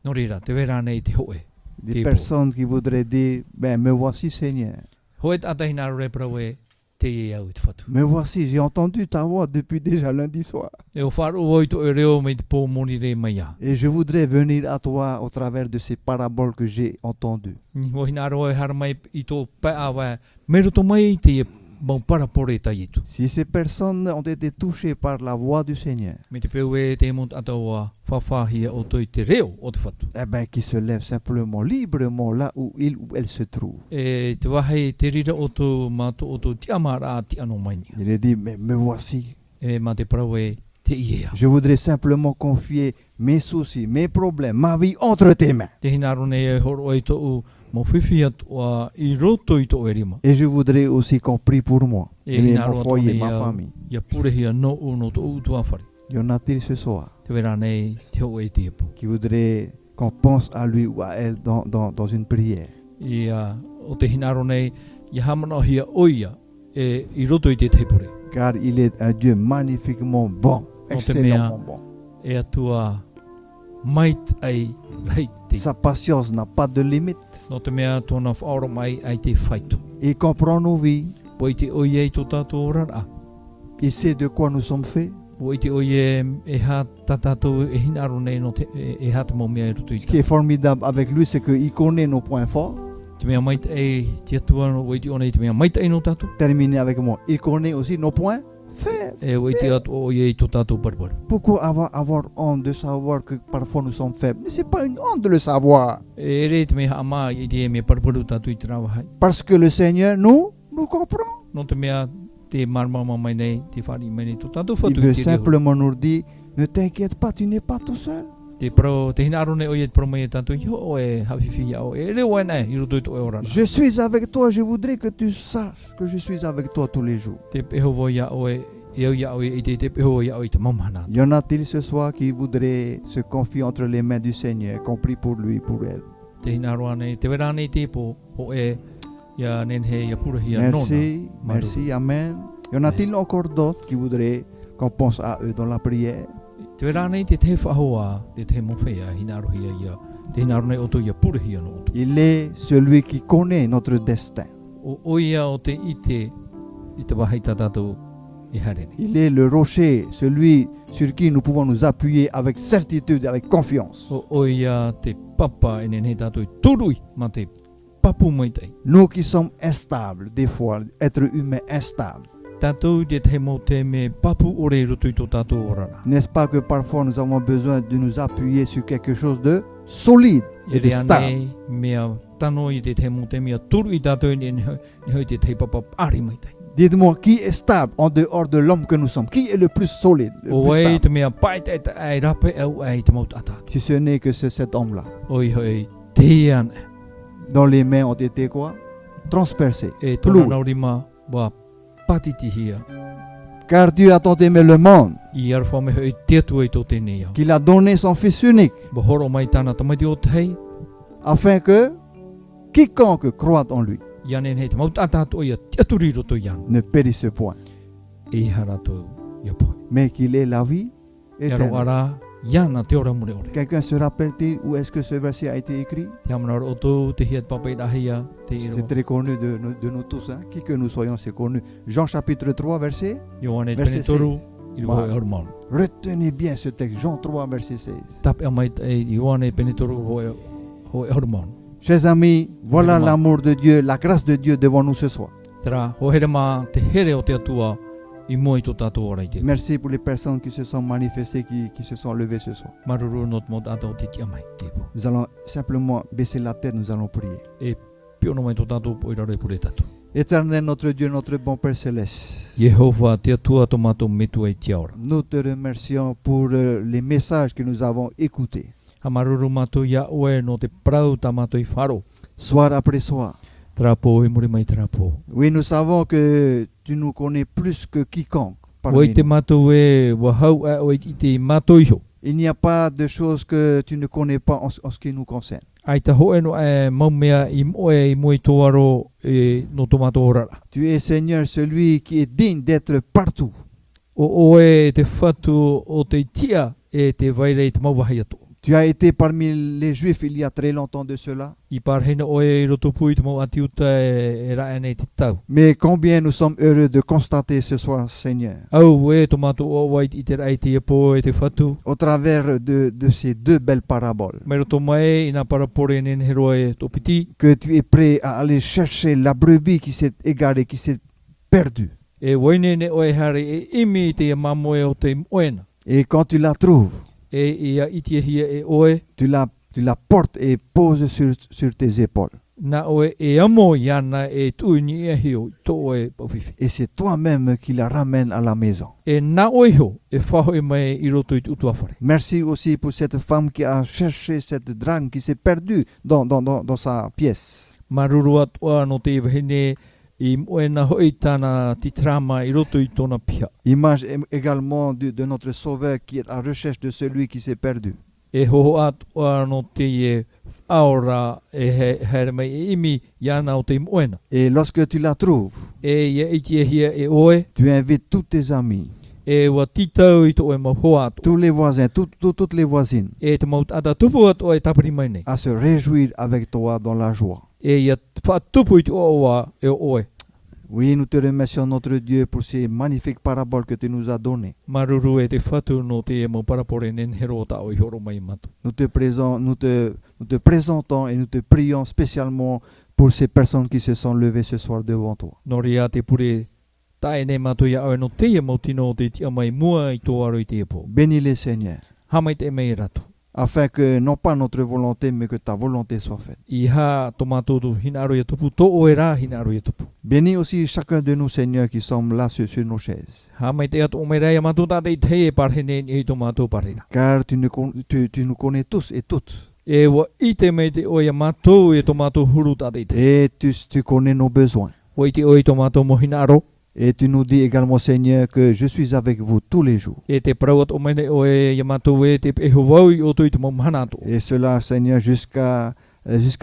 No reira, te vera nei te ho e. des Des personnes qui voudraient dire, ben me voici Seigneur. Ho e tata hina repra we te e au te whatu. Me voici, j'ai entendu ta voix depuis déjà lundi soir. E o wharu oi to e reo me te pō moni re mai a. Et je voudrais venir à toi au travers de ces paraboles que j'ai entendues. Ni ho hina roe hara mai I tō pai awa. Mero to mai te e mau parapore tai etu. Si ces personnes ont été touchées par la voix du Seigneur, Me te peu e te mont ataua whawhahia o toi te reo o te whatu. eh ben, qui se lèvent simplement, librement, là où il ou elle se trouve. E te wahe te rira o tō mātou o tō ti amara ti ano mai. Il est dit, mais me voici. E mā te parau e te iea. Je voudrais simplement confier mes soucis, mes problèmes, ma vie entre tes mains. Te hina rone e horo e tō mo whiwhi atua I roto I tō e rima. Et je voudrais aussi qu'on prie pour moi, Et et il n'a mon pas foyer, donné, ma famille. Ia purehia no o no tō utua whare. Y en a-t-il ce soir Te wera nei te ho e te epo. qui voudrait qu'on pense à lui ou à elle dans une prière? Ia o te hinaro nei, ia hamana hia oia e I roto I te teipure. Car il est un Dieu magnifiquement bon, excellemment bon. E atua mait ai reiti. Sa patience n'a pas de limite. No te mea tōna whaoro mai ai te whaito. Il comprend nos vies. Po I te oia I tō tātou rara. Il sait de quoi nous sommes faits. Po I te oia e ha tātou e hinaro nei no te e ha te mau mea I roto I Ce qui est formidable avec lui, c'est qu'il connaît nos points forts. Te mea mait ai te atua no o I te ona I te mea mait ai no tātou. Terminé avec moi. Il connaît aussi nos points faibles. E o I te atu o I tō tātou parparu. Pourquoi avoir honte de savoir que parfois nous sommes faibles? Mais ce n'est pas une honte de le savoir. E re te mea ama I te mea parparu tātou I te rawa hai. Parce que le Seigneur nous comprend. No te mea te marmama mai nei, te whari mai nei, tō tātou Il whatu veut I te reo. simplement nous dire, ne t'inquiète pas, tu n'es pas tout seul. Te pro, te hinaro nei oia te pro mai e tātou, i ho e hawhiwhi au, e reo e nei, I roto I tō e orana. Je suis avec toi, je voudrais que tu saches que je suis avec toi tous les jours. Te peho voi ia o e au ia o I te peho ia o I te mamana. Y en a-t-il ce soir qui voudrait se confier entre les mains du Seigneur, compris pour lui, pour elle? Te hinaro anei, te wera nei te po, ho e, ia nenhe, ia purahia nona. Merci, merci, amen. Y en a-t-il encore d'autres qui voudraient qu'on pense à eux dans la prière? Te wera nei te te whahoa, te te mowhea, hinaro hia ia, te hinaro nei oto ia purahia no oto. Il est celui qui connaît notre destin. O oia o te ite, I te wahai tātou I hare nei. Il est le rocher, celui sur qui nous pouvons nous appuyer avec certitude, avec confiance. O oia te papa ene nei tātou I turui, ma te papu mai tei. Nous qui sommes instables, des fois, être humain instable. Tātou te mo te me papu ore roto I tō tātou orana. N'est-ce pas que parfois nous avons besoin de nous appuyer sur quelque chose de solide et de Ere stable? anei mea tano I te mo te mea turu I tātou ni hoi te te papa ari mai tei. Dites-moi, qui est stable en dehors de l'homme que nous sommes? Qui est le plus solide, le O plus ei stable? te mea pai te ai rape au ai te maut ata. Si ce n'est que cet homme-là, Oi hoi te ane. dont les mains ont été quoi? Transpercées. E Cloué. tōna naurima wa patitihia. Car Dieu a tant aimé le monde I arwha me hoi te atu I tō tēnei au. qu'il a donné son Fils unique, Bo horo mai tāna tamaiti o te hei. afin que quiconque croit en lui Ianen hei te maut ata atu ia te aturi roto ian. ne périsse point, E harato ia poi. mais qu'il ait la vie Ia ro éternelle. ara iana te ora mure ore. Quelqu'un se rappelle-t-il où est-ce que ce verset a été écrit? Te amana o tō te hiat papai rahia te C'est iro. très connu de nous tous, hein? Qui que nous soyons, c'est connu. Jean chapitre 3, verset. Ioane Verset pene toru. 6. I roa e hormon. Retenez bien ce texte, Jean 3, verset 16. Tap e mai e Ioane pene toru ho e hormon. Chers amis, voilà Vraiment. l'amour de Dieu, la grâce de Dieu devant nous ce soir. Tera, ho here mā te here o te atua I mua i tō tātou ora i te. Merci pour les personnes qui se sont manifestées, qui se sont levées ce soir. Maruru no mō tātou te tia mai. Te po. Nous allons simplement baisser la tête, nous allons prier. E piono mai tō tātou po i rare pure tātou. Éternel notre Dieu, notre bon Père Céleste, Yehova te atua tō mātou metu ai tia ora. nous te remercions pour les messages que nous avons écoutés, Ha maruru mātou ia oe no te prau tā mātou i wharo. soir après soir. Trapo i muri mai trapo. Oui, nous savons que tu nous connais plus que quiconque Wai parmi te nous. mātou e wahau a oe i te mātou iho. Il n'y a pas de choses que tu ne connais pas en ce qui nous concerne. Ai ta hoe no e maumea i moe i moe tō aro e no tō mātou orara. Tu es Seigneur, celui qui est digne d'être partout. O oe te whatu o te tia e te vaire i te mauwahi atu. Tu as été parmi les Juifs il y a très longtemps de cela. I parhena oe i roto pui te mau ati uta e rae nei te tau. Mais combien nous sommes heureux de constater ce soir, Seigneur, Au e tō mātou o wai i te rai te epo e te whatu. au travers de ces deux belles paraboles, Me roto mai i nā parapore nen hero e tō piti. que tu es prêt à aller chercher la brebis qui s'est égarée, qui s'est perdue. E waine ne oe hare e imi te mamoe o te oena. Et quand tu la trouves, E ia iti e hia e oe. tu la portes et poses sur tes épaules. Nā oe e amo iana e tuini e hio i tō oe pauwhiwhi. Et c'est toi-même qui la ramène à la maison. E nā oe ho e whaho e mai i roto i te utuawhare. Merci aussi pour cette femme qui a cherché cette drague qui s'est perdue dans sa pièce. Maruru atua no te iwahine i moena hoi tāna titrama i roto i tōna pia. Image également de notre Sauveur qui est à recherche de celui qui s'est perdu. E hoho atua no te e aora e here mai e imi iana o te moena. Et lorsque tu la trouves, E ia iti e hia e oe. tu invites tous tes amis, E wa titau i tō e maho atu. tous les voisins, toutes les voisines, E te maut ata tupu atu e tapari mai nei. à se réjouir avec toi dans la joie. E ia whatupu i te oa e oe. Oui, nous te remercions, notre Dieu, pour ces magnifiques paraboles que tu nous as données. Maruru e te whatu no te e mau parapore nen hero ta o i horo mai matu. Nous te présentons et nous te prions spécialement pour ces personnes qui se sont levées ce soir devant toi. Nori a te pure tae ne matu ia au e no te e mau tino o te tia mai mua i tō aro i te epo. Bénis-les, Seigneur, Hamai te mei ratu. afin que non pas notre volonté, mais que ta volonté soit faite. I ha tō mātou tu hina aro i tupu, tō oe rā hina aro i tupu. Bénis aussi chacun de nous, Seigneur, qui sommes là sur nos chaises. Hamai te atu o mei rai a mātou tātei te e parhene i tō mātou parhena. Car tu nous connais tous et toutes. E wa i te mei te oe a mātou e tō mātou huru tātei te. Et tu connais nos besoins. Wa i te oe tō mātou mo hina aro. Et tu nous dis également, Seigneur, que je suis avec vous tous les jours. E te prauat o mene oe i a mātou e te e hawau i o tō i te mau mahana atu. Et cela, Seigneur, jusqu'à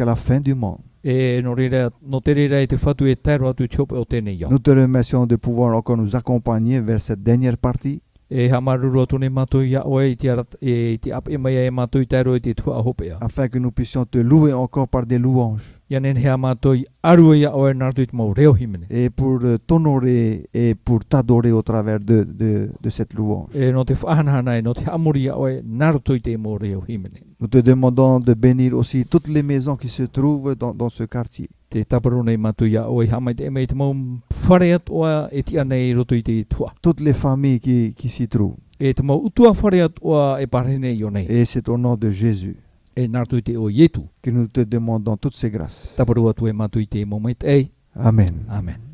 la fin du monde. E no reira, no te reira e te whatu e tēro atu tiope o tēnei iau. Nous te remercions de pouvoir encore nous accompagner vers cette dernière partie. E hamaruru atu ne mātou ia oe i te ap e mai e mātou i tēro i te tua ahopea. Afin que nous puissions te louer encore par des louanges. Ia nen hea mātou i aru ia oe nartu i te mau reo himene. Et pour t'honorer et pour t'adorer au travers de cette louange. E no te whahanahana e no te amuri ia oe nartu i te mau reo himene. Nous te demandons de bénir aussi toutes les maisons qui se trouvent dans ce quartier. Te taparu nei mātou ia oe hamai te emei te mau whare atua e tia nei roto i te tua. Toutes les familles qui s'y trouvent. E te mau utua whare atua e parhene i o nei. Et c'est au nom de Jésus E nartu i te o ietu. que nous te demandons toutes ces grâces. Taparu atu e mātou i te mau mai te ei. Amen. Amen.